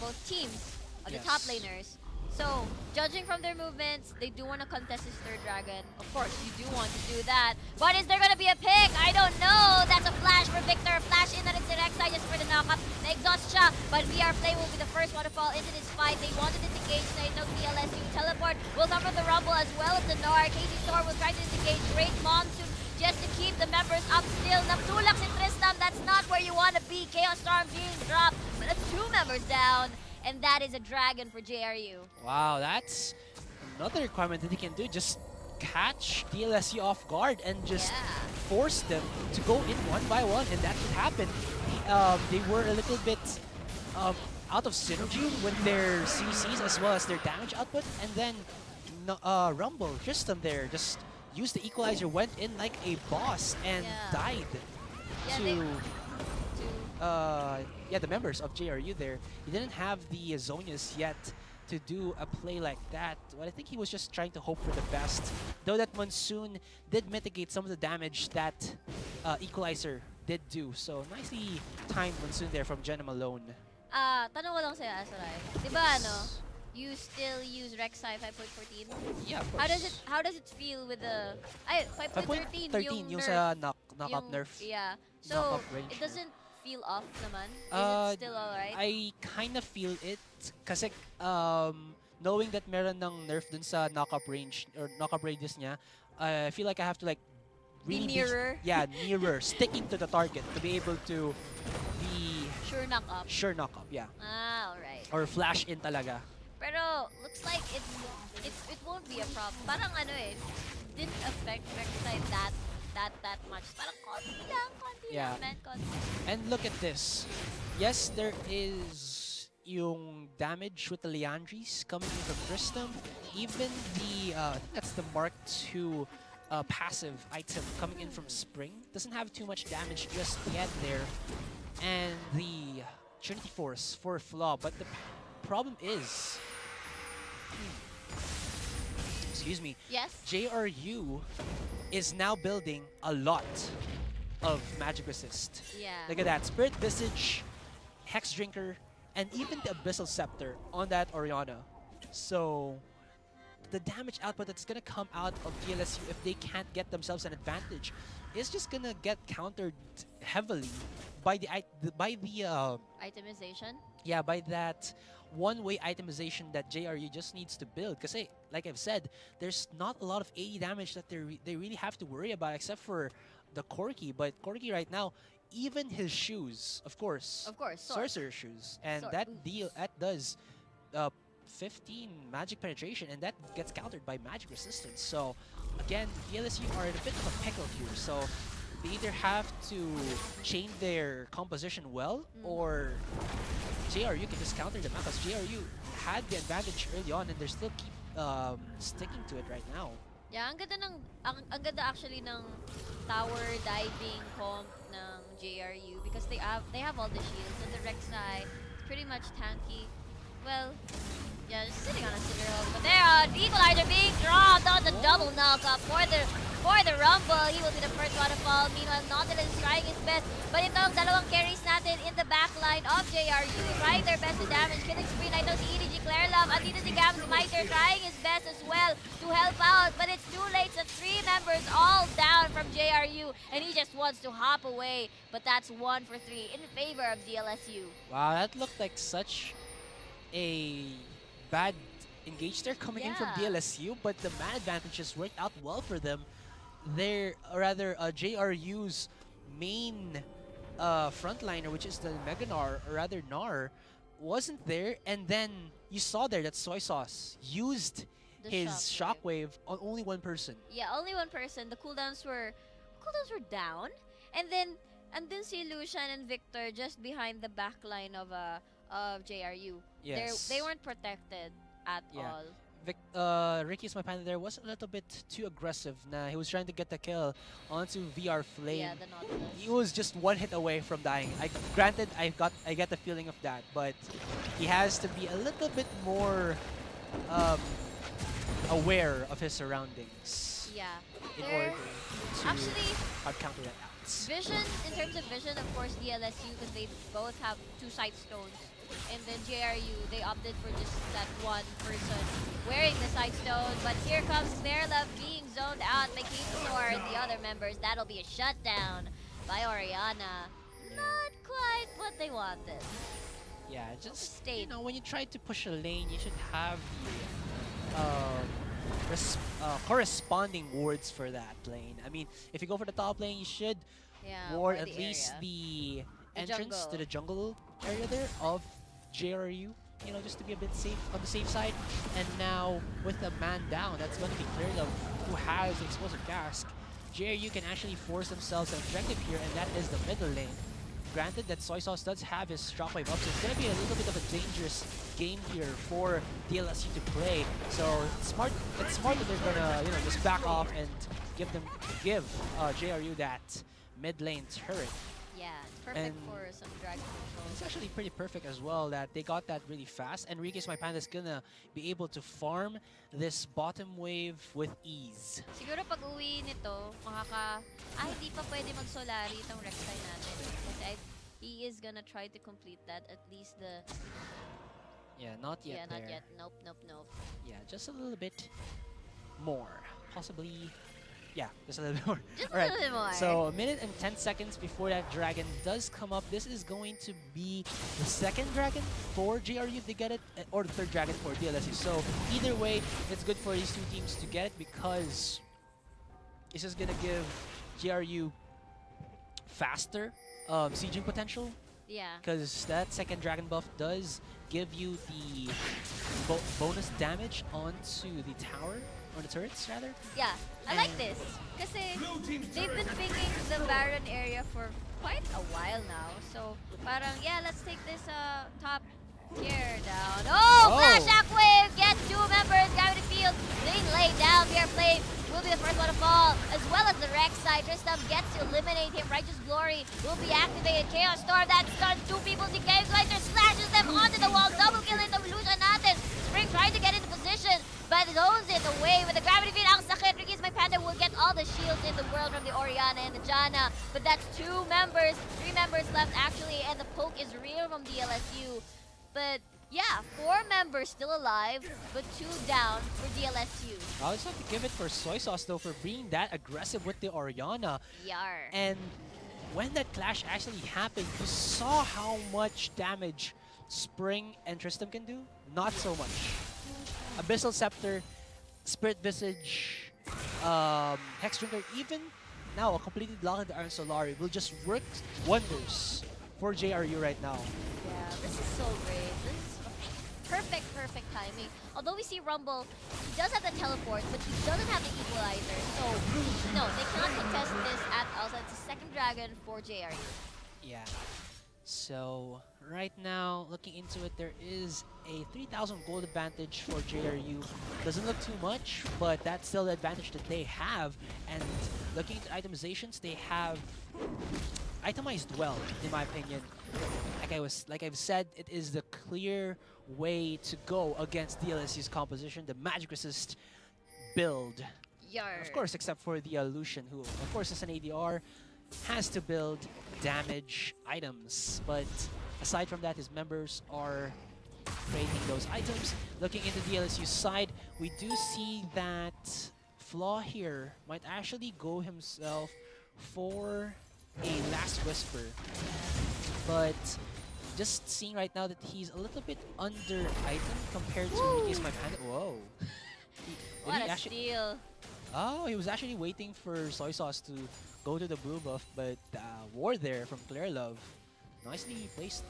both teams of the top laners. So, judging from their movements, they do want to contest this third dragon. Of course, you do want to do that. But is there going to be a pick? I don't know. That's a flash for Victor. Flash in that it's direct side just for the knockup. The exhaust siya, but VR Play will be the first one to fall into this fight. They wanted to disengage, so no DLSU. Teleport will come from the Rumble as well as the Gnar. KD Storm will try to disengage. Great Monsoon just to keep the members up still. Naptulak si Tristan. That's not where you want to be. Chaos Storm being dropped, but that's 2 members down. And that is a dragon for JRU. Wow, that's another requirement that he can do. Just catch DLSU off guard and just force them to go in one by one, and that could happen. They were a little bit out of synergy with their CCs as well as their damage output, and then Rumble, Tristan there, just used the equalizer, went in like a boss, and died to yeah, the members of JRU there, he didn't have the Zonius yet to do a play like that. Well, I think he was just trying to hope for the best. Though that Monsoon did mitigate some of the damage that Equalizer did do. So nicely timed Monsoon there from Jenna Malone. Tanong ko lang sa'yo, Asaray. Diba you still use Rek'Sai 5.14? Yeah, of course. How does it feel with the 5.13 yung sa knock-up nerf. Yeah. So it doesn't feel off naman? Is it still alright? I kind of feel it kasi knowing that meron ng nerf dun sa knock-up range or knock-up radius niya, I feel like I have to like really be nearer. Nearer, sticking to the target to be able to be sure knock-up. Sure knock-up, yeah. Alright. Or flash in talaga. Pero looks like it won't be a problem. Parang didn't affect Rek'Sai that much. Parang konti lang, man, konti. And look at this. Yes, there is yung damage with the Leandries coming in from Gristom. Even the, I think that's the Mark II passive item coming in from Spring. Doesn't have too much damage just yet there. And the Trinity Force for Flaw. But the problem is... excuse me. Yes? JRU is now building a lot of magic resist. Yeah. Look at that. Spirit Visage, Hex Drinker, and even the Abyssal Scepter on that Orianna. So the damage output that's going to come out of DLSU if they can't get themselves an advantage is just going to get countered heavily by the itemization? Yeah, by that one-way itemization that JRU just needs to build. Because, hey, like I've said, there's not a lot of AE damage that they really have to worry about except for the Corki. But Corki right now, even his shoes, of course, Sorcerer shoes, and that does 15 magic penetration, and that gets countered by magic resistance. So, again, DLSU are in a bit of a pickle here. So, they either have to chain their composition well, or JRU can just counter them out, because JRU had the advantage early on and they're still keep sticking to it right now. Yeah, ang ganda actually ng tower diving comp ng JRU because they have all the shields and the Rek'Sai pretty much tanky. Well, yeah, just sitting on a Cinder Hog. But there, Equalizer being dropped on the double knockup for the Rumble. He will be the first one to fall. Meanwhile, Nautilus is trying his best. But itong dalawang carries natin in the backline of JRU, trying their best to damage. Killing spree na ito si EDG Clarelove. At dito si Gamsmiter trying his best as well to help out. But it's too late. So 3 members all down from JRU. And he just wants to hop away. But that's 1 for 3 in favor of DLSU. Wow, that looked like such a bad engage there coming in from DLSU, but the man advantage just worked out well for them. JRU's main frontliner, which is the Mega Gnar, or rather Gnar, wasn't there, and then you saw there that Soy Sauce used his shockwave on only one person. Yeah, only one person. The cooldowns were down, and then si Lucian and Victor just behind the backline of JRU. Yes. They weren't protected at all. Ricky's my panda there was a little bit too aggressive. He was trying to get the kill onto VR Flame. Yeah, the Nautilus. He was just 1 hit away from dying. Granted, I get the feeling of that, but he has to be a little bit more aware of his surroundings. Yeah. In order to counter that out. Vision, in terms of vision, of course, DLSU, because they both have 2 sight stones. And then JRU, they opted for just that one person wearing the sight stone. But here comes Clarelove being zoned out by Kator and the other members. That'll be a shutdown by Orianna. Not quite what they wanted. Yeah, just, you know, when you try to push a lane, you should have the corresponding wards for that lane. I mean, if you go for the top lane, you should ward at least the entrance to the jungle area there of JRU, you know, just to be a bit safe on the safe side. And now with a man down, that's going to be Clarelove, who has the explosive cask. JRU can actually force themselves an objective here, and that is the middle lane. Granted that Soy Sauce does have his shockwave up, so it's going to be a little bit of a dangerous game here for DLSU to play. So it's smart that they're gonna, you know, just back off and give JRU that mid lane turret. Yeah, it's perfect for some dragon control. It's actually pretty perfect as well that they got that really fast. Enriquez, my panda, is gonna be able to farm this bottom wave with ease. Siguro pag uwi nito, hindi pa pwede mag-Solari itong Rek'Sai natin. Kasi he is gonna try to complete that, at least the... Yeah, not yet. Yeah, not yet. Nope, nope, nope. Yeah, just a little bit more. Possibly... Yeah, just a little bit more. Just a little bit more. So, a minute and 10 seconds before that dragon does come up. This is going to be the second dragon for JRU if they get it, or the third dragon for DLSU. So, either way, it's good for these two teams to get it because this is going to give JRU faster sieging potential. Yeah. Because that second dragon buff does give you the bonus damage onto the tower, or the turrets rather. Yeah, I like this. Kasi they've been picking the Baron area for quite a while now. So parang, yeah, let's take this top tier down. Oh, Flash Shockwave gets 2 members. Gravity Field being laid down. VR Flame will be the first one to fall, as well as the Rek'Sai. Tristam gets to eliminate him. Righteous Glory will be activated. Chaos Storm that stuns 2 people. The Game Glider slashes them onto the wall. Double kill into Illusion natin. Spring trying to get into position, but zones it away with the Gravity Field. Ang sakit. Ricky's my panda will get all the shields in the world from the Orianna and the Janna, but that's 2 members, 3 members left actually, and the poke is real from DLSU. But yeah, 4 members still alive, but 2 down for DLSU. I'll just have to give it for Soy Sauce though for being that aggressive with the Orianna. Yar. And when that clash actually happened, you saw how much damage Spring and Tristam can do? Not so much. Abyssal Scepter, Spirit Visage, Hex Drinker, even now a completed Lock in the Iron Solari will just work wonders for JRU right now. Yeah, this is so great. This is perfect, perfect timing. Although we see Rumble, he does have the teleport, but he doesn't have the equalizer. So, no, they cannot contest this at all. So it's a second dragon for JRU. Yeah. So, right now, looking into it, there is a 3,000 gold advantage for JRU. Doesn't look too much, but that's still the advantage that they have. And looking into itemizations, they have itemized well, in my opinion. Like I've said, it is the clear way to go against DLSU's composition, the magic resist build. Yar. Of course, except for the Lucian, who, of course, is an ADR, has to build damage items. But aside from that, his members are creating those items. Looking into DLSU's side, we do see that Flaw here might actually go himself for a Last Whisper. But just seeing right now that he's a little bit under item compared to Ricky's my panda. Whoa. What a steal. Oh, he was actually waiting for Soy Sauce to go to the blue buff, but War there from Claire Love. Nicely placed.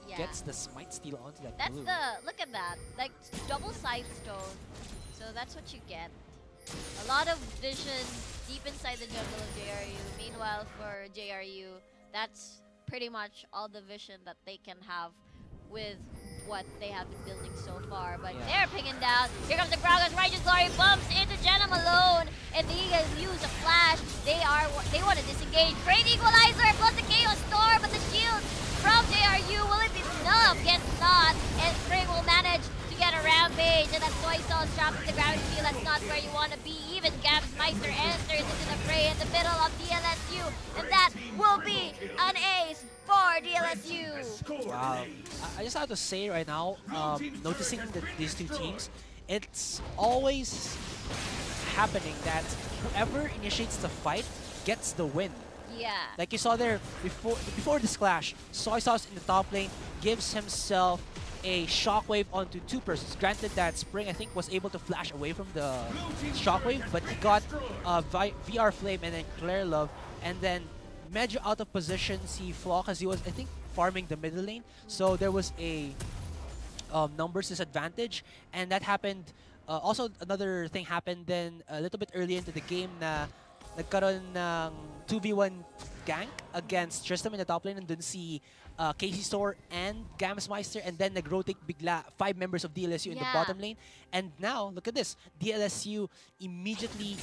Yeah. Gets the Smite Steal onto that That's blue. look at that. Like, double side stone. So that's what you get. A lot of vision deep inside the jungle of JRU. Meanwhile, for JRU, that's pretty much all the vision that they can have with what they have been building so far. But they're pinging down. Here comes the Gragas. Righteous Glory bumps into Jenna Malone, and they use a flash. They want to disengage. Great equalizer plus the Chaos Storm, but the shield from JRU, will it be enough? Guess not. And Spring will manage to get a rampage, and that Soy Sauce trapped in the Gravity Field. That's not where you want to be. Even Gabs Meister enters into the fray in the middle of DLSU, and that will be an ace for DLSU. Wow. I just have to say right now, noticing these two teams, it's always happening that whoever initiates the fight gets the win. Yeah. Like you saw there before this clash, Soy Sauce in the top lane gives himself a shockwave onto 2 persons. Granted that Spring, I think, was able to flash away from the shockwave, but he got VR Flame and then Claire Love, and then medyo out of position see Flaw because he was, I think, farming the middle lane. So there was a numbers disadvantage, and that happened. Also, another thing happened then a little bit early into the game na nagkaroon ng 2v1 gank against Tristam in the top lane, and dun si Casey Store and Gamsmeister, and then nag-rotate bigla 5 members of DLSU in the bottom lane. And now, look at this. DLSU immediately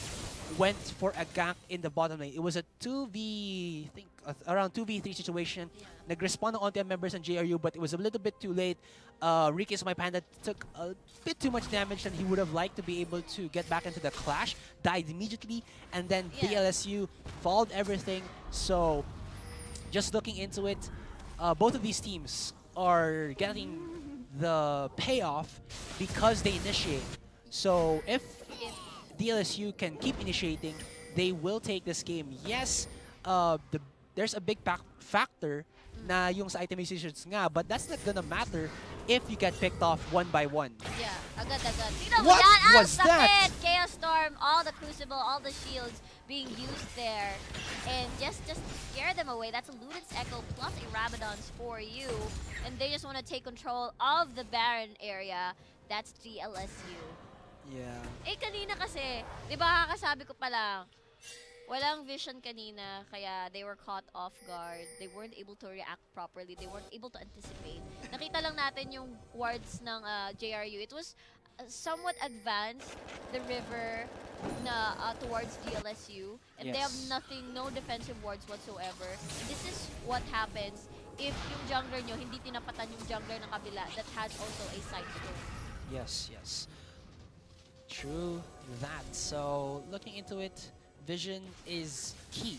went for a gank in the bottom lane. It was a 2v, I think, around 2v3 situation. Yeah. Nag-respond ang onti members ng JRU, but it was a little bit too late. Rikis, my panda, took a bit too much damage than he would have liked to be able to get back into the clash. Died immediately, and then DLSU followed everything. So, just looking into it, both of these teams are getting the payoff because they initiate. So, if DLSU can keep initiating, they will take this game. Yes, there's a big factor na yung sa item decisions nga, but that's not gonna matter if you get picked off one by one. Yeah, agad-agad. Tingnan mo What yan, was that? Chaos Storm, all the Crucible, all the shields being used there. And just scare them away. That's a Luden's Echo plus a Rabadon's for you. And they just want to take control of the Baron area. That's DLSU. Yeah. Eh, kanina kasi, di ba kakasabi ko pa lang, walang vision kanina, kaya they were caught off guard. They weren't able to react properly. They weren't able to anticipate. Nakita lang natin yung wards ng JRU. It was somewhat advanced, the river na towards DLSU. And they have nothing, no defensive wards whatsoever. And this is what happens if yung jungler nyo, hindi tinapatan yung jungler ng kabila that has also a side stone. Yes, yes. True that. So, looking into it, vision is key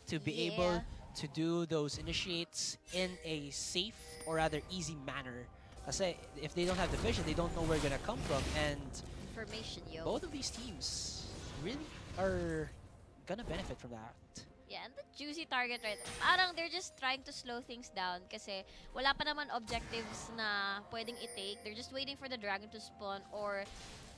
to be able to do those initiates in a safe or rather easy manner. Kasi if they don't have the vision, they don't know where it's gonna come from, and Information, yo. both of these teams really are gonna benefit from that. Yeah, and the juicy target right parang they're just trying to slow things down kasi wala pa naman objectives na pwedeng i-take. They're just waiting for the dragon to spawn or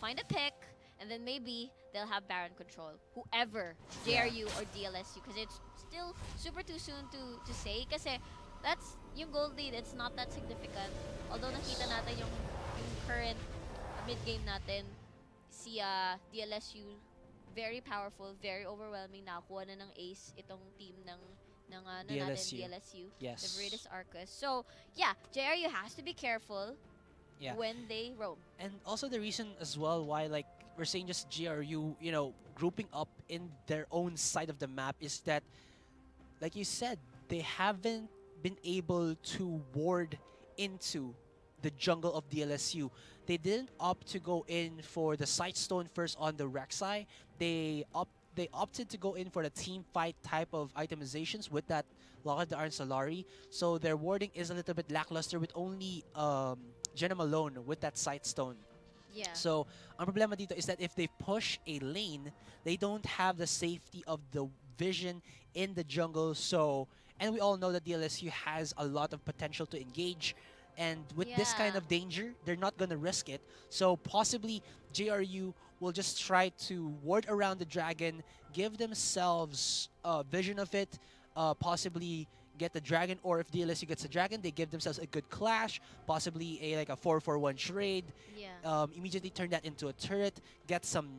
find a pick, and then maybe they'll have Baron control. Whoever, JRU or DLSU, because it's still super too soon to say kasi that's yung gold lead, it's not that significant. Although nakita natin yung current mid-game natin, si DLSU, very powerful, very overwhelming, nakakuha na ng ace itong team ng DLSU. Yes. The Veritas Arcus. So, yeah, JRU has to be careful when they roam. And also the reason as well why, like, we're saying just GRU, you know, grouping up in their own side of the map is that, like you said, they haven't been able to ward into the jungle of DLSU. They didn't opt to go in for the Sightstone first on the Rek'Sai. They opted to go in for the team fight type of itemizations with that Lock of the Iron Solari. So their warding is a little bit lackluster with only Genom alone with that Sightstone. Yeah. So, ang problema dito is that if they push a lane, they don't have the safety of the vision in the jungle. So, and we all know that DLSU has a lot of potential to engage. And with this kind of danger, they're not going to risk it. So, possibly, JRU will just try to ward around the dragon, give themselves a vision of it, possibly get the dragon, or if DLSU gets the dragon, they give themselves a good clash, possibly a 4-4-1 trade, immediately turn that into a turret, get some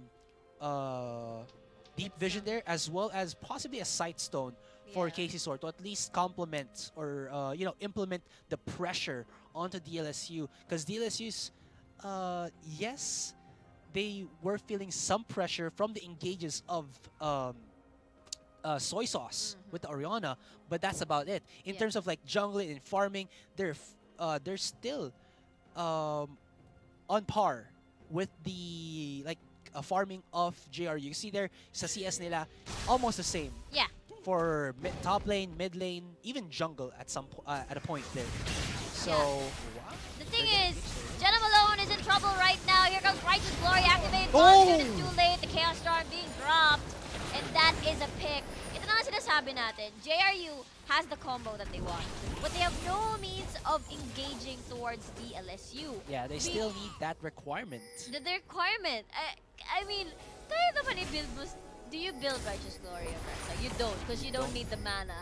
deep vision there, as well as possibly a Sightstone for KC Sword to at least complement or implement the pressure onto DLSU, because DLSU's yes, they were feeling some pressure from the engages of Soy Sauce with the Orianna, but that's about it. In terms of like jungling and farming, they're still on par with the farming of JRU. You see there sa CS nila almost the same. Yeah. For top lane, mid lane, even jungle at a point there. So the thing is, Genom alone is in trouble right now. Here comes Righteous Glory activate. But it's too late. The Chaos Storm being dropped. And that is a pick. Ito na nga sinasabi natin. JRU has the combo that they want. But they have no means of engaging towards DLSU. Yeah, they still need that requirement. The requirement. I mean, kaya naman i-build mo. Do you build Righteous Glory of Rek'Sai? You don't, because you don't need the mana.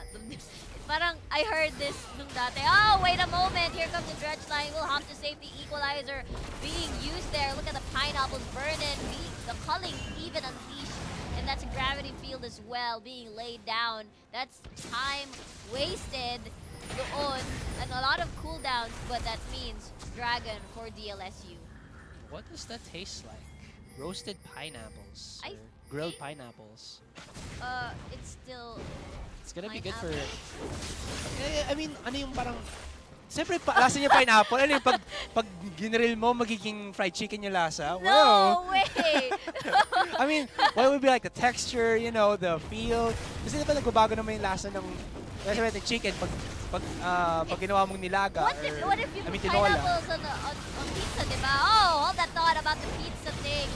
Parang, I heard this nung dati. Oh, wait a moment. Here comes the Dredge Line. We'll have to save the Equalizer being used there. Look at the pineapples burning. The culling even unleashed. And that's a gravity field as well being laid down. That's time wasted doon. And a lot of cooldowns, but that means Dragon for DLSU. What does that taste like? Roasted pineapples? grilled pineapples. It's still It's gonna be good for... pineapple. I mean, ano yung parang... Siyempre, lasa niya pineapple. Ano yung pag ginrill mo, magiging fried chicken yung lasa? No way! I mean, what would be like the texture, you know, the feel? Kasi diba nagbabago naman yung lasa ng chicken pag ginawa mong nilaga. What if you put pineapples on pizza, diba? Oh, all that thought about the pizza thing.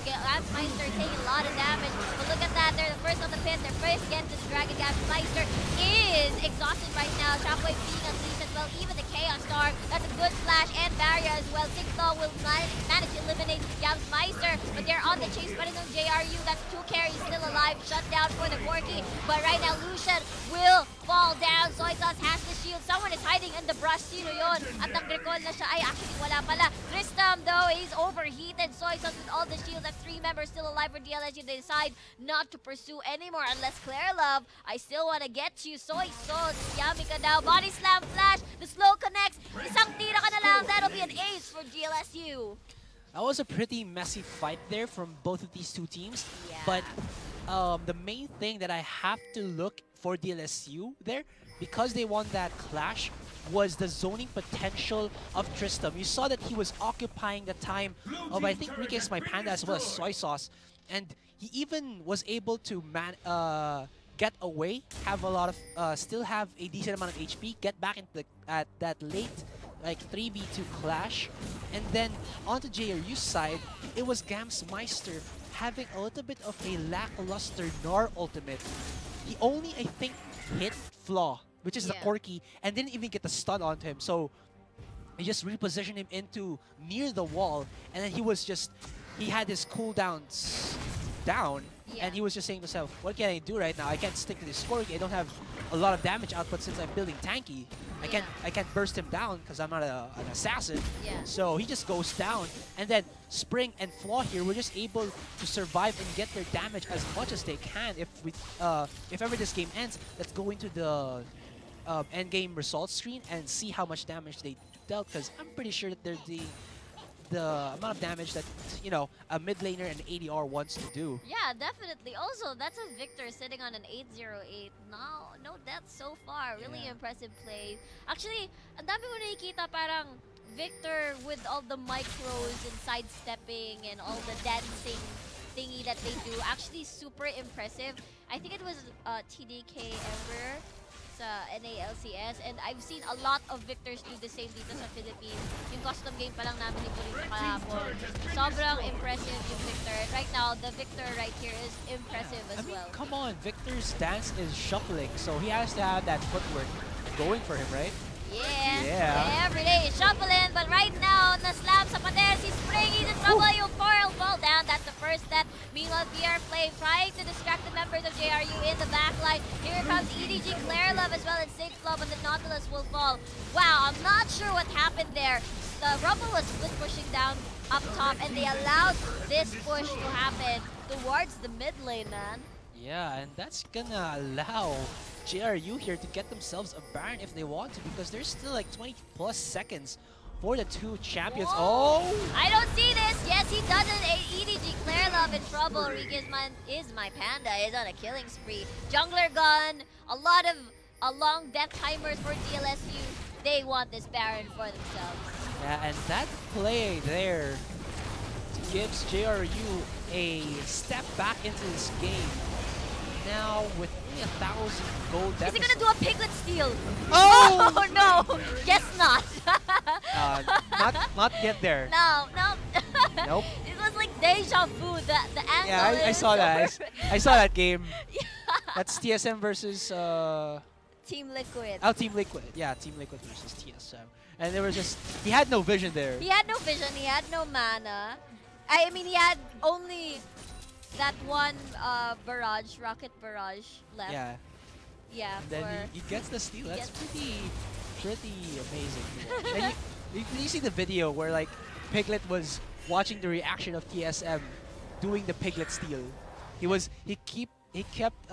Meister taking a lot of damage. But look at that, they're the first on the pin. They're first against this Dragon Gap. Meister is exhausted right now. Shockwave being unleashed as well. Even the Chaos Star, that's a good flash and barrier as well. Sigthaw will manage to eliminate Gab's Meister, but they're on the chase running on JRU. That's 2 carries still alive. Shut down for the Corki. But right now, Lucian will fall down. Soy Sauce has the shield. Someone is hiding in the brush. Sino yun? At nag-recall na siya. Ay, actually, wala pala. Tristam, though, he's overheated. Soy Sauce with all the shields. That's 3 members still alive for DLSU. They decide not to pursue anymore unless Claire Love, I still want to get you. Soy Sauce, yummy ka daw. Body slam flash. The slow connects. Isang tira ka na lang. That'll be an ace for DLSU. That was a pretty messy fight there from both of these two teams. Yeah. But the main thing that I have to look for DLSU there, because they won that clash, was the zoning potential of Tristam. You saw that he was occupying the time of, I think, Rike's My Panda as well as Soy Sauce. And he even was able to get away, have a lot of, still have a decent amount of HP, get back into at that late, like 3v2 clash. And then onto JRU's side, it was Gams Meister having a little bit of a lackluster Gnar ultimate. He only, I think, hit Flaw, which is the Corki, and didn't even get the stun onto him. So he just repositioned him into near the wall, and then he had his cooldowns down, and he was just saying to himself, what can I do right now? I can't stick to this Corki. I don't have a lot of damage output since I'm building tanky. I can't burst him down because I'm not an assassin. So he just goes down, and then Spring and Flaw here were just able to survive and get their damage as much as they can. If ever this game ends, let's go into the end game results screen and see how much damage they dealt, because I'm pretty sure that they're the amount of damage that, you know, a mid laner and ADR wants to do. Yeah, definitely. Also, that's a Victor sitting on an 808. No deaths so far. Really impressive play. Actually, ang dami mo nakikita parang Victor with all the micros and sidestepping and all the dancing thingy that they do. Actually, super impressive. I think it was TDK Ember sa LCS, and I've seen a lot of Victors do the same dito sa Philippines. Yung custom game pa lang namin ni Purito kahapon. Sobrang impressive yung Victor. Right now, the Victor right here is impressive as well. Come on, Victor's dance is shuffling, so he has to have that footwork going for him, right? Yeah. Every day is shuffling, but right now, na-slam sa pader, si Spring, he's in trouble, yung Foil fall down. That's the first step. Meanwhile, VR Flame trying to distract the members of JRU in the backline. Here comes EDG, Claire Love as well, and Sigthaw, and the Nautilus will fall. Wow, I'm not sure what happened there. The Rumble was split pushing down up top, and they allowed this push to happen towards the mid lane, man. Yeah, and that's gonna allow JRU here to get themselves a Baron if they want to, because there's still like 20 plus seconds for the two champions. Whoa. Oh! I don't see this. Yes, he doesn't. EDG Claire Love in trouble. Rigisman is my panda. Is on a killing spree. Jungler gun. A lot of long death timers for DLSU. They want this Baron for themselves. Yeah, and that play there gives JRU a step back into this game. Now with only 1,000 gold deficit. Is he gonna do a Piglet steal? Oh! Oh no! Guess not. Not get there. No. Nope. It was like deja vu. The angle. Yeah, I saw that. I saw that game. That's TSM versus Team Liquid. Oh, Team Liquid. Yeah, Team Liquid versus TSM. And there was just, he had no vision there. He had no vision. He had no mana. I mean, he had only that one barrage, rocket barrage left. Yeah. And then he gets the steal. That's pretty amazing. And you see the video where like Piglet was watching the reaction of TSM doing the Piglet steal. He kept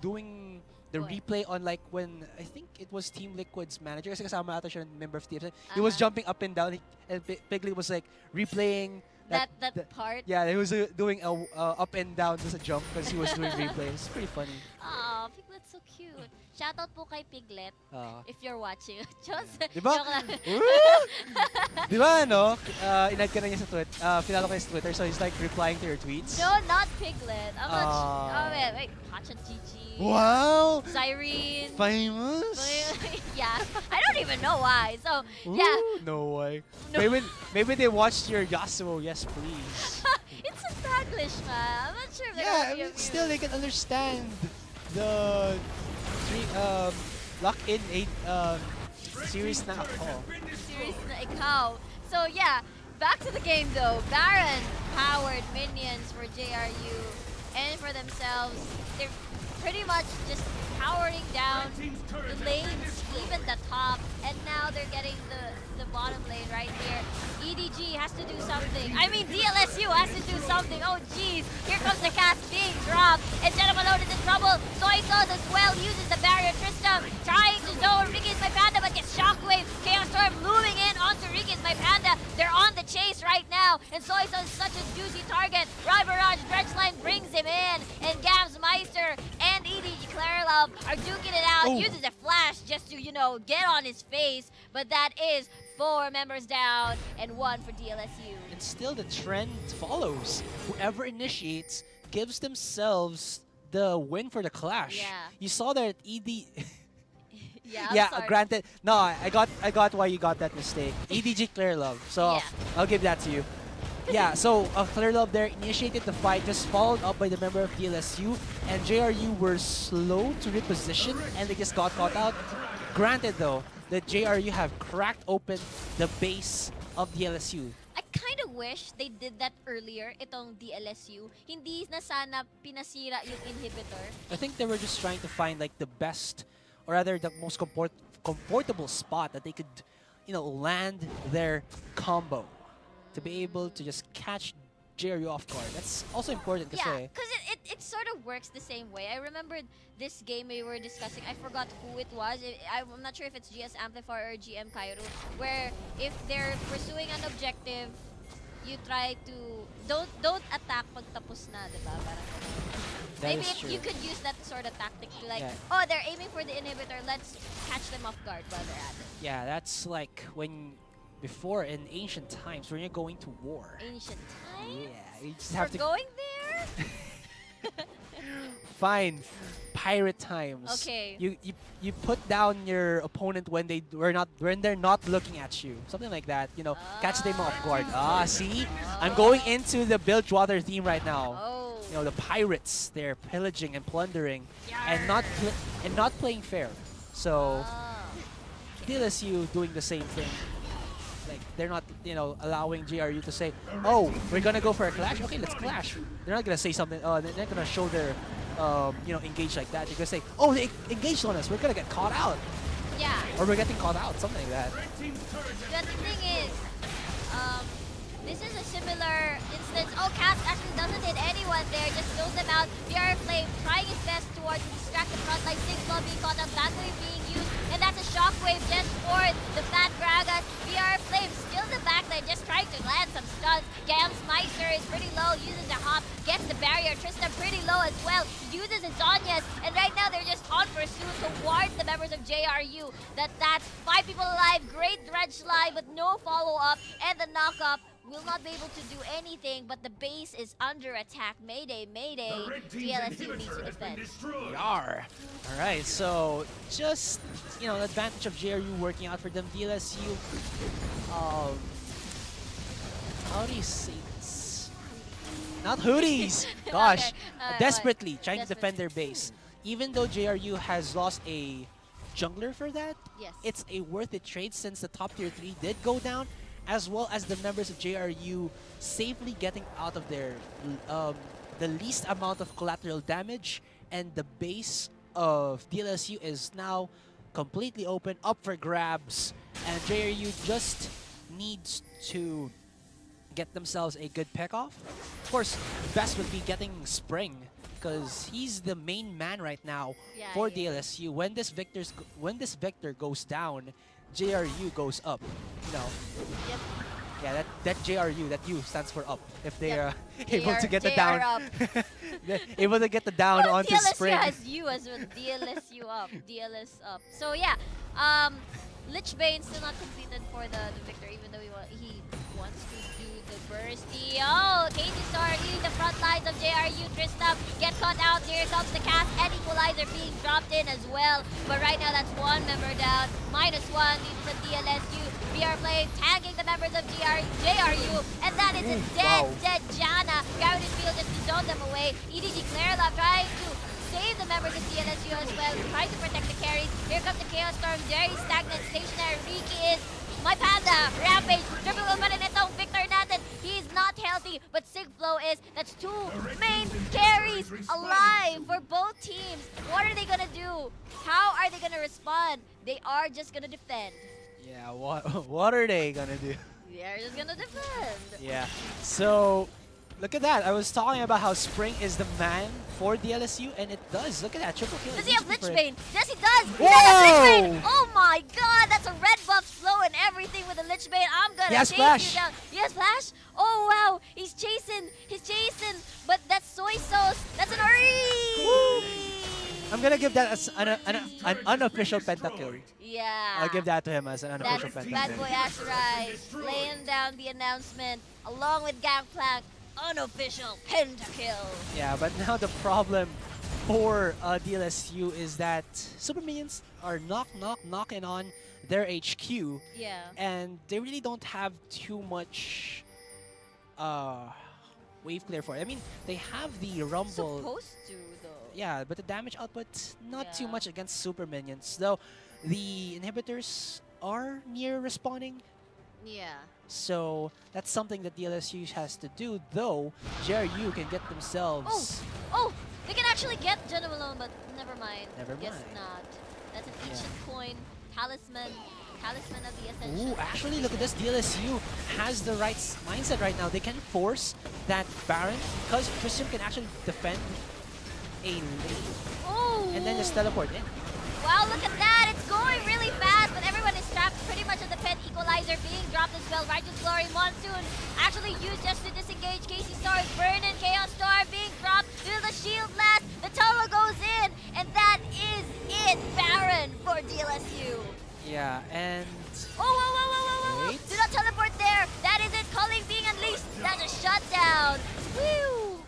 doing the replay on like when I think it was Team Liquid's manager, kasi kasama ata siya ng member of TSM. He was jumping up and down, and Piglet was like replaying that part. Yeah, he was doing a up and down just a jump because he was doing replays. It's pretty funny. Aw, Piglet's so cute. Shoutout po kay Piglet if you're watching. Just, Diba? joke lang. Diba, no? In-add ka na niya sa Finalo ko niya sa Twitter, so he's like replying to your tweets. No, not Piglet. I'm not. Oh, wait. Hacha Gigi. Wow! Cyrene. Famous? Yeah. I don't even know why. So, yeah. Ooh, no way. No. Maybe they watched your Yasuo, yes please. It's a Taglish, man. I'm not sure if Yeah, I mean, still they can understand the lock-in 8 series na ako. Series na ikaw. So, yeah. Back to the game, though. Baron powered minions for JRU and for themselves. They're pretty much just powering down the lanes, even the top, and now they're getting the bottom lane right here. EDG has to do something. I mean, DLSU has to do something. Oh, jeez. Here comes the cast being dropped, and Jenna Malone is in trouble. Soy Sauce as well uses the barrier. Tristram trying to zone Ricky is my panda, but gets shockwave. Chaos Storm moving in onto Ricky is my panda. They're on the chase right now, and Soy Sauce is such a juicy target. Ride Barrage Dredgeline brings him in, and Gams Meister and EDG Clarelove are duking it out. Uses a flash just to, you know, get on his face, but that is 4 members down and 1 for DLSU. And still the trend follows. Whoever initiates gives themselves the win for the clash. Yeah. You saw that ED. Yeah, yeah, granted. No, I got why you got that mistake. EDG Clear Love. So Yeah. I'll give that to you. Yeah, so Clear Love there initiated the fight, just followed up by the member of DLSU, and JRU were slow to reposition, and they just got caught out. Granted though, the JRU have cracked open the base of DLSU. I kind of wish they did that earlier, itong DLSU. Hindi na sana pinasira yung inhibitor. I think they were just trying to find like the best, or rather the most comfortable spot that they could, you know, land their combo to be able to just catch JRU off guard. That's also important to Yeah, say. because it sort of works the same way. I remember this game we were discussing. I forgot who it was. I'm not sure if it's GS Amplifier or GM Kairu, where if they're pursuing an objective, you try to don't attack pag tapos na, diba? Parang That maybe is true. you could use that sort of tactic to like, Yeah. oh, they're aiming for the inhibitor. Let's catch them off guard while they're at it. Yeah, that's like when before in ancient times when you're going to war. Ancient times. Yeah, you just We're have to going there. find pirate times. Okay. You put down your opponent when they're not looking at you. Something like that. You know, catch them off guard. Ah, see? I'm going into the Bilgewater theme right now. Oh. You know, the pirates, they're pillaging and plundering and not playing fair. So DLSU doing the same thing. Like they're not, you know, allowing JRU to say, "Oh, we're gonna go for a clash. Okay, let's clash." They're not gonna say something. They're not gonna show their, you know, engage like that. They're gonna say, "Oh, they engaged on us. We're gonna get caught out." Yeah. Or we're getting caught out. Something like that. But the thing is, this is a similar instance. Oh, Cass actually doesn't hit anyone there, just throws them out. VR Flame trying his best towards to distract the front line. Six Claw being caught up, Battery being used, and that's a shockwave just for the Fat Gragas. VR Flame still in the backline, just trying to land some stuns. Gams Meister is pretty low, uses the hop, gets the barrier. Tristan pretty low as well, uses his Zonias, and right now they're just on pursuit towards the members of JRU. That's 5 people alive, great dredge line, but no follow-up, and the knock-up will not be able to do anything, but the base is under attack. Mayday, mayday. DLSU needs to defend. We are. Alright, so just, you know, the advantage of JRU working out for them. DLSU, how do you say this? Not hoodies! Gosh, Okay, desperately what? trying to defend their base. Even though JRU has lost a jungler for that, Yes. it's a worth it trade since the top tier 3 did go down, as well as the members of JRU safely getting out of their the least amount of collateral damage, and the base of DLSU is now completely open, up for grabs, and JRU just needs to get themselves a good pick off. Of course, best would be getting Spring, because he's the main man right now for DLSU. When this Victor goes down, JRU goes up. You know. Yep. Yeah, that JRU, that U stands for up. If they are Yep. able to get the JR down, up. they're able to get the down Oh, onto DLSU Spring. has U as well. DLSU up. DLS up. So yeah, Lich Bane still not completed for the victor, even though he wants to do the bursty. Oh, KT Star leading the front lines of JRU. Tristam get caught out. Here comes the cast and equalizer being dropped in as well. But right now that's one member down. -1 due to the DLSU. We are playing tagging the members of JRU, and that is a dead Janna. Garena field just to zone them away. EDG Clarelab trying to save the members of DLSU as well, trying to protect the carries. Here comes the Chaos Storm, very stagnant, stationary. Riki is my panda, Rampage, triple pa rin itong Victor natin. He's not healthy, but Sigflow is. That's 2 main carries alive for both teams. What are they gonna do? How are they gonna respond? They are just gonna defend. Yeah, what are they gonna do? They're just gonna defend. Yeah. So look at that. I was talking about how Spring is the man for DLSU, and it does. Look at that triple kill. Does he have Lich Bane? Yes, he does. He Whoa! does have Lich Bane. Oh my God, that's a red buff slow and everything with a Lich Bane. I'm gonna chase Flash. you down. He has Flash. Oh wow, he's chasing. But that's soy sauce. That's an RE. I'm gonna give that as an unofficial pentakill. Yeah. I'll give that to him as an unofficial That's pentakill. Bad Boy Ashrai laying down the announcement along with Gangplank. Unofficial pentakill. Yeah, but now the problem for DLSU is that Super Minions are knocking on their HQ. Yeah. And they really don't have too much wave clear for it. I mean, they have the Rumble. Supposed to though. Yeah, but the damage output, not too Yeah. much against Super Minions. Though the inhibitors are near respawning. Yeah. So that's something that DLSU has to do, though JRU can get themselves... Oh, they can actually get Jenna Malone, but never mind. Never Guess mind. not. That's an ancient coin, talisman of the Ascension. Ooh, actually, look at this. DLSU has the right mindset right now. They can force that Baron because Christian can actually defend a lane Oh! and then just teleport in. Wow, look at that! It's going really fast, but everyone is trapped pretty much at the pit. Equalizer being dropped as well. Righteous Glory Monsoon actually used just to disengage. Casey Star is burning. Chaos Star being dropped due to the shield blast. The tunnel goes in, and that is it. Baron for DLSU. Yeah, and... Oh, whoa. Wait. Do not teleport there. That is it. Culling being unleashed. That's a shutdown. Woo!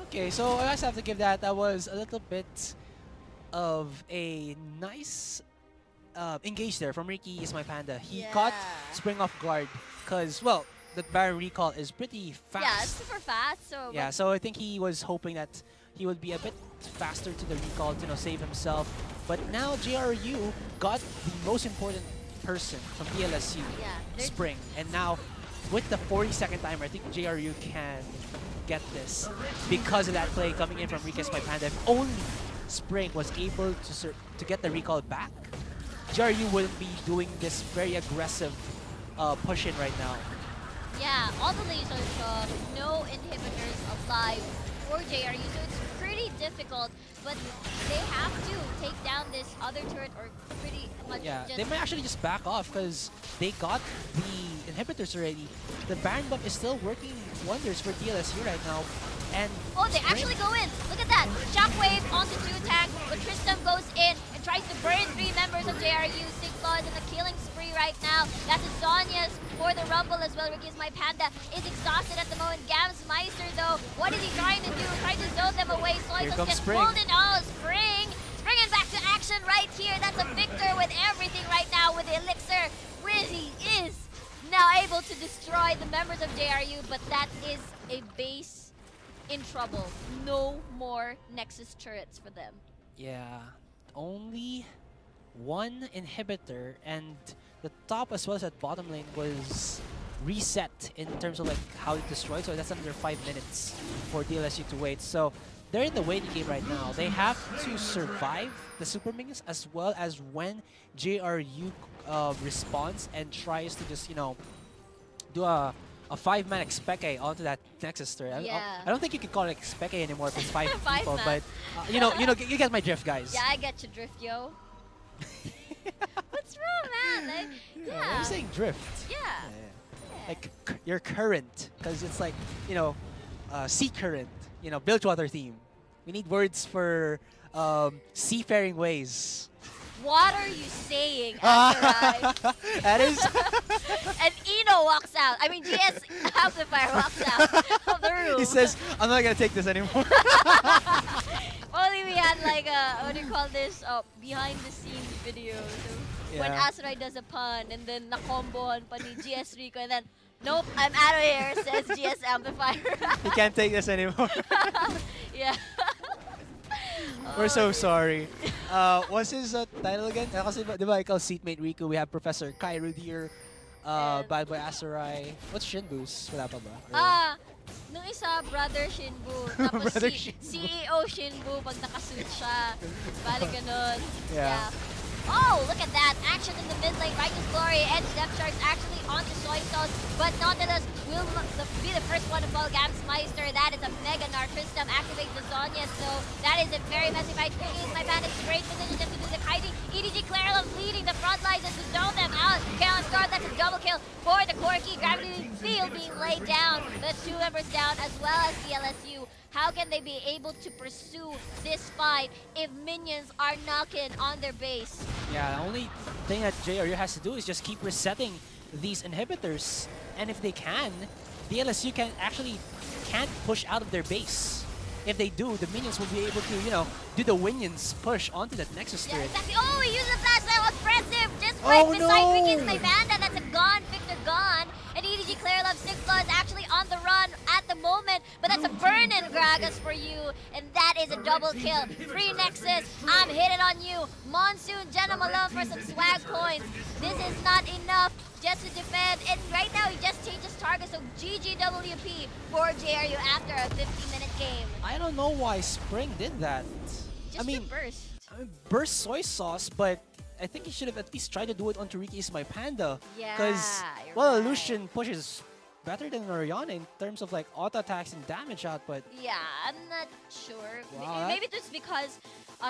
Okay, so I just have to give that. That was a little bit of a nice engage there from Ricky is my panda. He caught Spring off guard because, well, the Baron recall is pretty fast. Yeah, it's super fast. So yeah, so I think he was hoping that he would be a bit faster to the recall to save himself. But now JRU got the most important person from DLSU, Spring. And now with the 40-second timer, I think JRU can get this because of that play coming in from Ricky my panda. If only Spring was able to get the recall back, JRU wouldn't be doing this very aggressive push-in right now. yeah, all the lanes are shot, no inhibitors alive for JRU, so it's pretty difficult, but they have to take down this other turret or pretty much They might actually just back off because they got the inhibitors already. The Baron buff is still working wonders for DLSU right now. And oh, they actually go in. Look at that. Shockwave onto 2 tank, but Tristam goes in and tries to burn 3 members of JRU. Sigflaw is in a killing spree right now. That's Zonia's for the Rumble as well. Ricky's my panda is exhausted at the moment. Gams Meister though, what is he trying to do? Trying to zone them away. Soysos gets pulled in. Oh, Spring. Springing back to action right here. That's a Victor with everything right now with the Elixir. Rizzy is now able to destroy the members of JRU, but that is a base in trouble. No more Nexus turrets for them. yeah, only 1 inhibitor, and the top as well as at bottom lane was reset in terms of like how it destroyed. So that's under 5 minutes for DLSU to wait. So they're in the waiting game right now. They have to survive the Super Minions as well as when JRU responds and tries to just, do a 5-man Expeke onto that Nexus turret. I don't think you can call it Expeke anymore if it's 5 people, but you get my drift, guys. Yeah, I get your drift, yo. What's wrong, man? I'm saying drift. Yeah. like your current, because it's like, you know, sea current, you know, Bilgewater theme. We need words for seafaring ways. What are you saying, Asarai? That is. And Eno walks out. I mean, GS Amplifier walks out of the room. He says, I'm not going to take this anymore. Only we had like a, what do you call this, behind the scenes video. So when Asarai does a pun and then na-combohan pa ni GS Rico and then, nope, I'm out of here, says GS Amplifier. He can't take this anymore. Yeah. We're so sorry. What's his title again? Kasi diba ikaw seatmate Riku, we have Professor Kairu here, Bad Boy Asarai. What's Shinbu's? Wala pa ba? Nung isa, Brother Shinbu. Tapos Brother Shinbu. CEO Shinbu pag nakasuit siya. Balik ganun. Yeah. Oh, look at that. Action in the mid lane. Righteous Glory and Depth Sharks actually onto Soy Sauce, but Nautilus will be the first one to fall. Gamsmeister, that is a Mega Nartristum. Activates the Zonya, so that is a very messy fight. My band is great position just to do the kiting. EDG Clarelove leading the front lines and to zone them out. Kaon Star, that's a double kill for the Corki. Gravity Field being laid down. The 2 members down as well as the LSU. How can they be able to pursue this fight if minions are knocking on their base? Yeah, the only thing that JRU has to do is just keep resetting these inhibitors. And if they can, the LSU can't push out of their base. If they do, the minions will be able to, you know, do the Winions push onto that Nexus turret. Yeah, exactly. Oh, he used the flashlight. Aggressive. Just right beside Ricky's my Panda. That's a gone. Victor gone. And EDG Clarelove 6 is actually on the run at the moment. But that's a burn-in, Gragas, for you. And that is a double kill. Free Nexus. I'm hitting on you. Monsoon, Jenna Malone for some swag points. This is not enough just to defend. And right now, he just changes target. So GGWP for JRU after a 15-minute game. I don't know why Spring did that. Just to burst. Burst Soy Sauce, but I think he should have at least tried to do it onto Riki is my Panda. Yeah, because, well, Lucian pushes better than Oriana in terms of like auto attacks and damage output. Yeah, I'm not sure. Wow, maybe it's because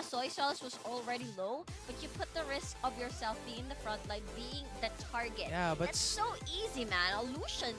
Soy Sauce was already low, but you put the risk of yourself being the front line, being the target. Yeah, but that's so easy, man. Lucian.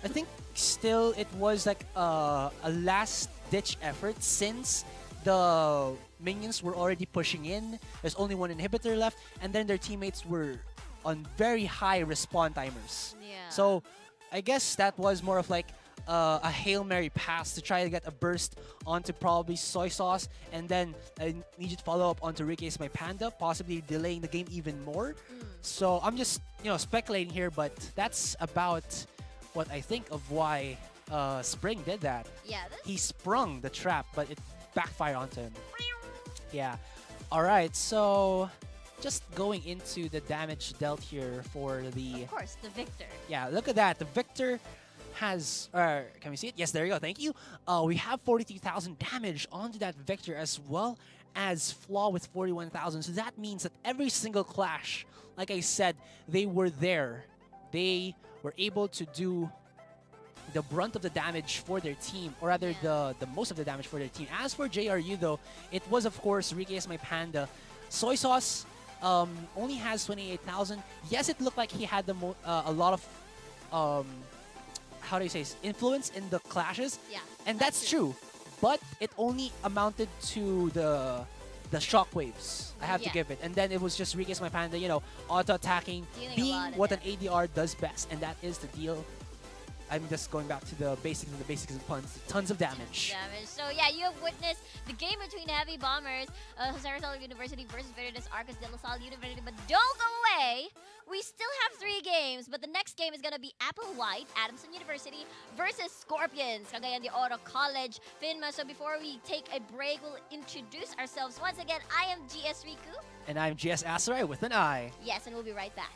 I think still it was like a last-ditch effort since the minions were already pushing in. There's only one inhibitor left, and then their teammates were on very high respawn timers. Yeah. So I guess that was more of like a Hail Mary pass to try to get a burst onto probably Soy Sauce, and then an immediate follow-up onto Ricky is my Panda, possibly delaying the game even more. So I'm just, you know, speculating here, but that's about what I think of why Spring did that. Yeah. He sprung the trap, but it backfired onto him. Yeah. All right, so just going into the damage dealt here for the... Of course, the Victor. Yeah, look at that. The Victor has... can we see it? Yes, there you go. Thank you. We have 43,000 damage onto that Victor as well as Flaw with 41,000. So that means that every single clash, like I said, they were there. They were able to do the brunt of the damage for their team, or rather the most of the damage for their team. As for JRU though, it was of course Riki is my Panda. Soy Sauce only has 28,000. Yes, it looked like he had a lot of how do you say, influence in the clashes. Yeah, and that's true. But it only amounted to the shockwaves. I have to give it. And then it was just Riki is my Panda, you know, auto-attacking, being what an ADR does best. And that is the deal. I'm just going back to the basics and puns. Tons of damage. So yeah, you have witnessed the game between Heavy Bombers, Sarasota University versus Veritas Arcus de La Salle University. But don't go away! We still have 3 games, but the next game is going to be Apple White, Adamson University versus Scorpions, Cagayan de Oro College, Finma. So before we take a break, we'll introduce ourselves. Once again, I am GS Riku. And I'm GS Asarai with an I. Yes, and we'll be right back.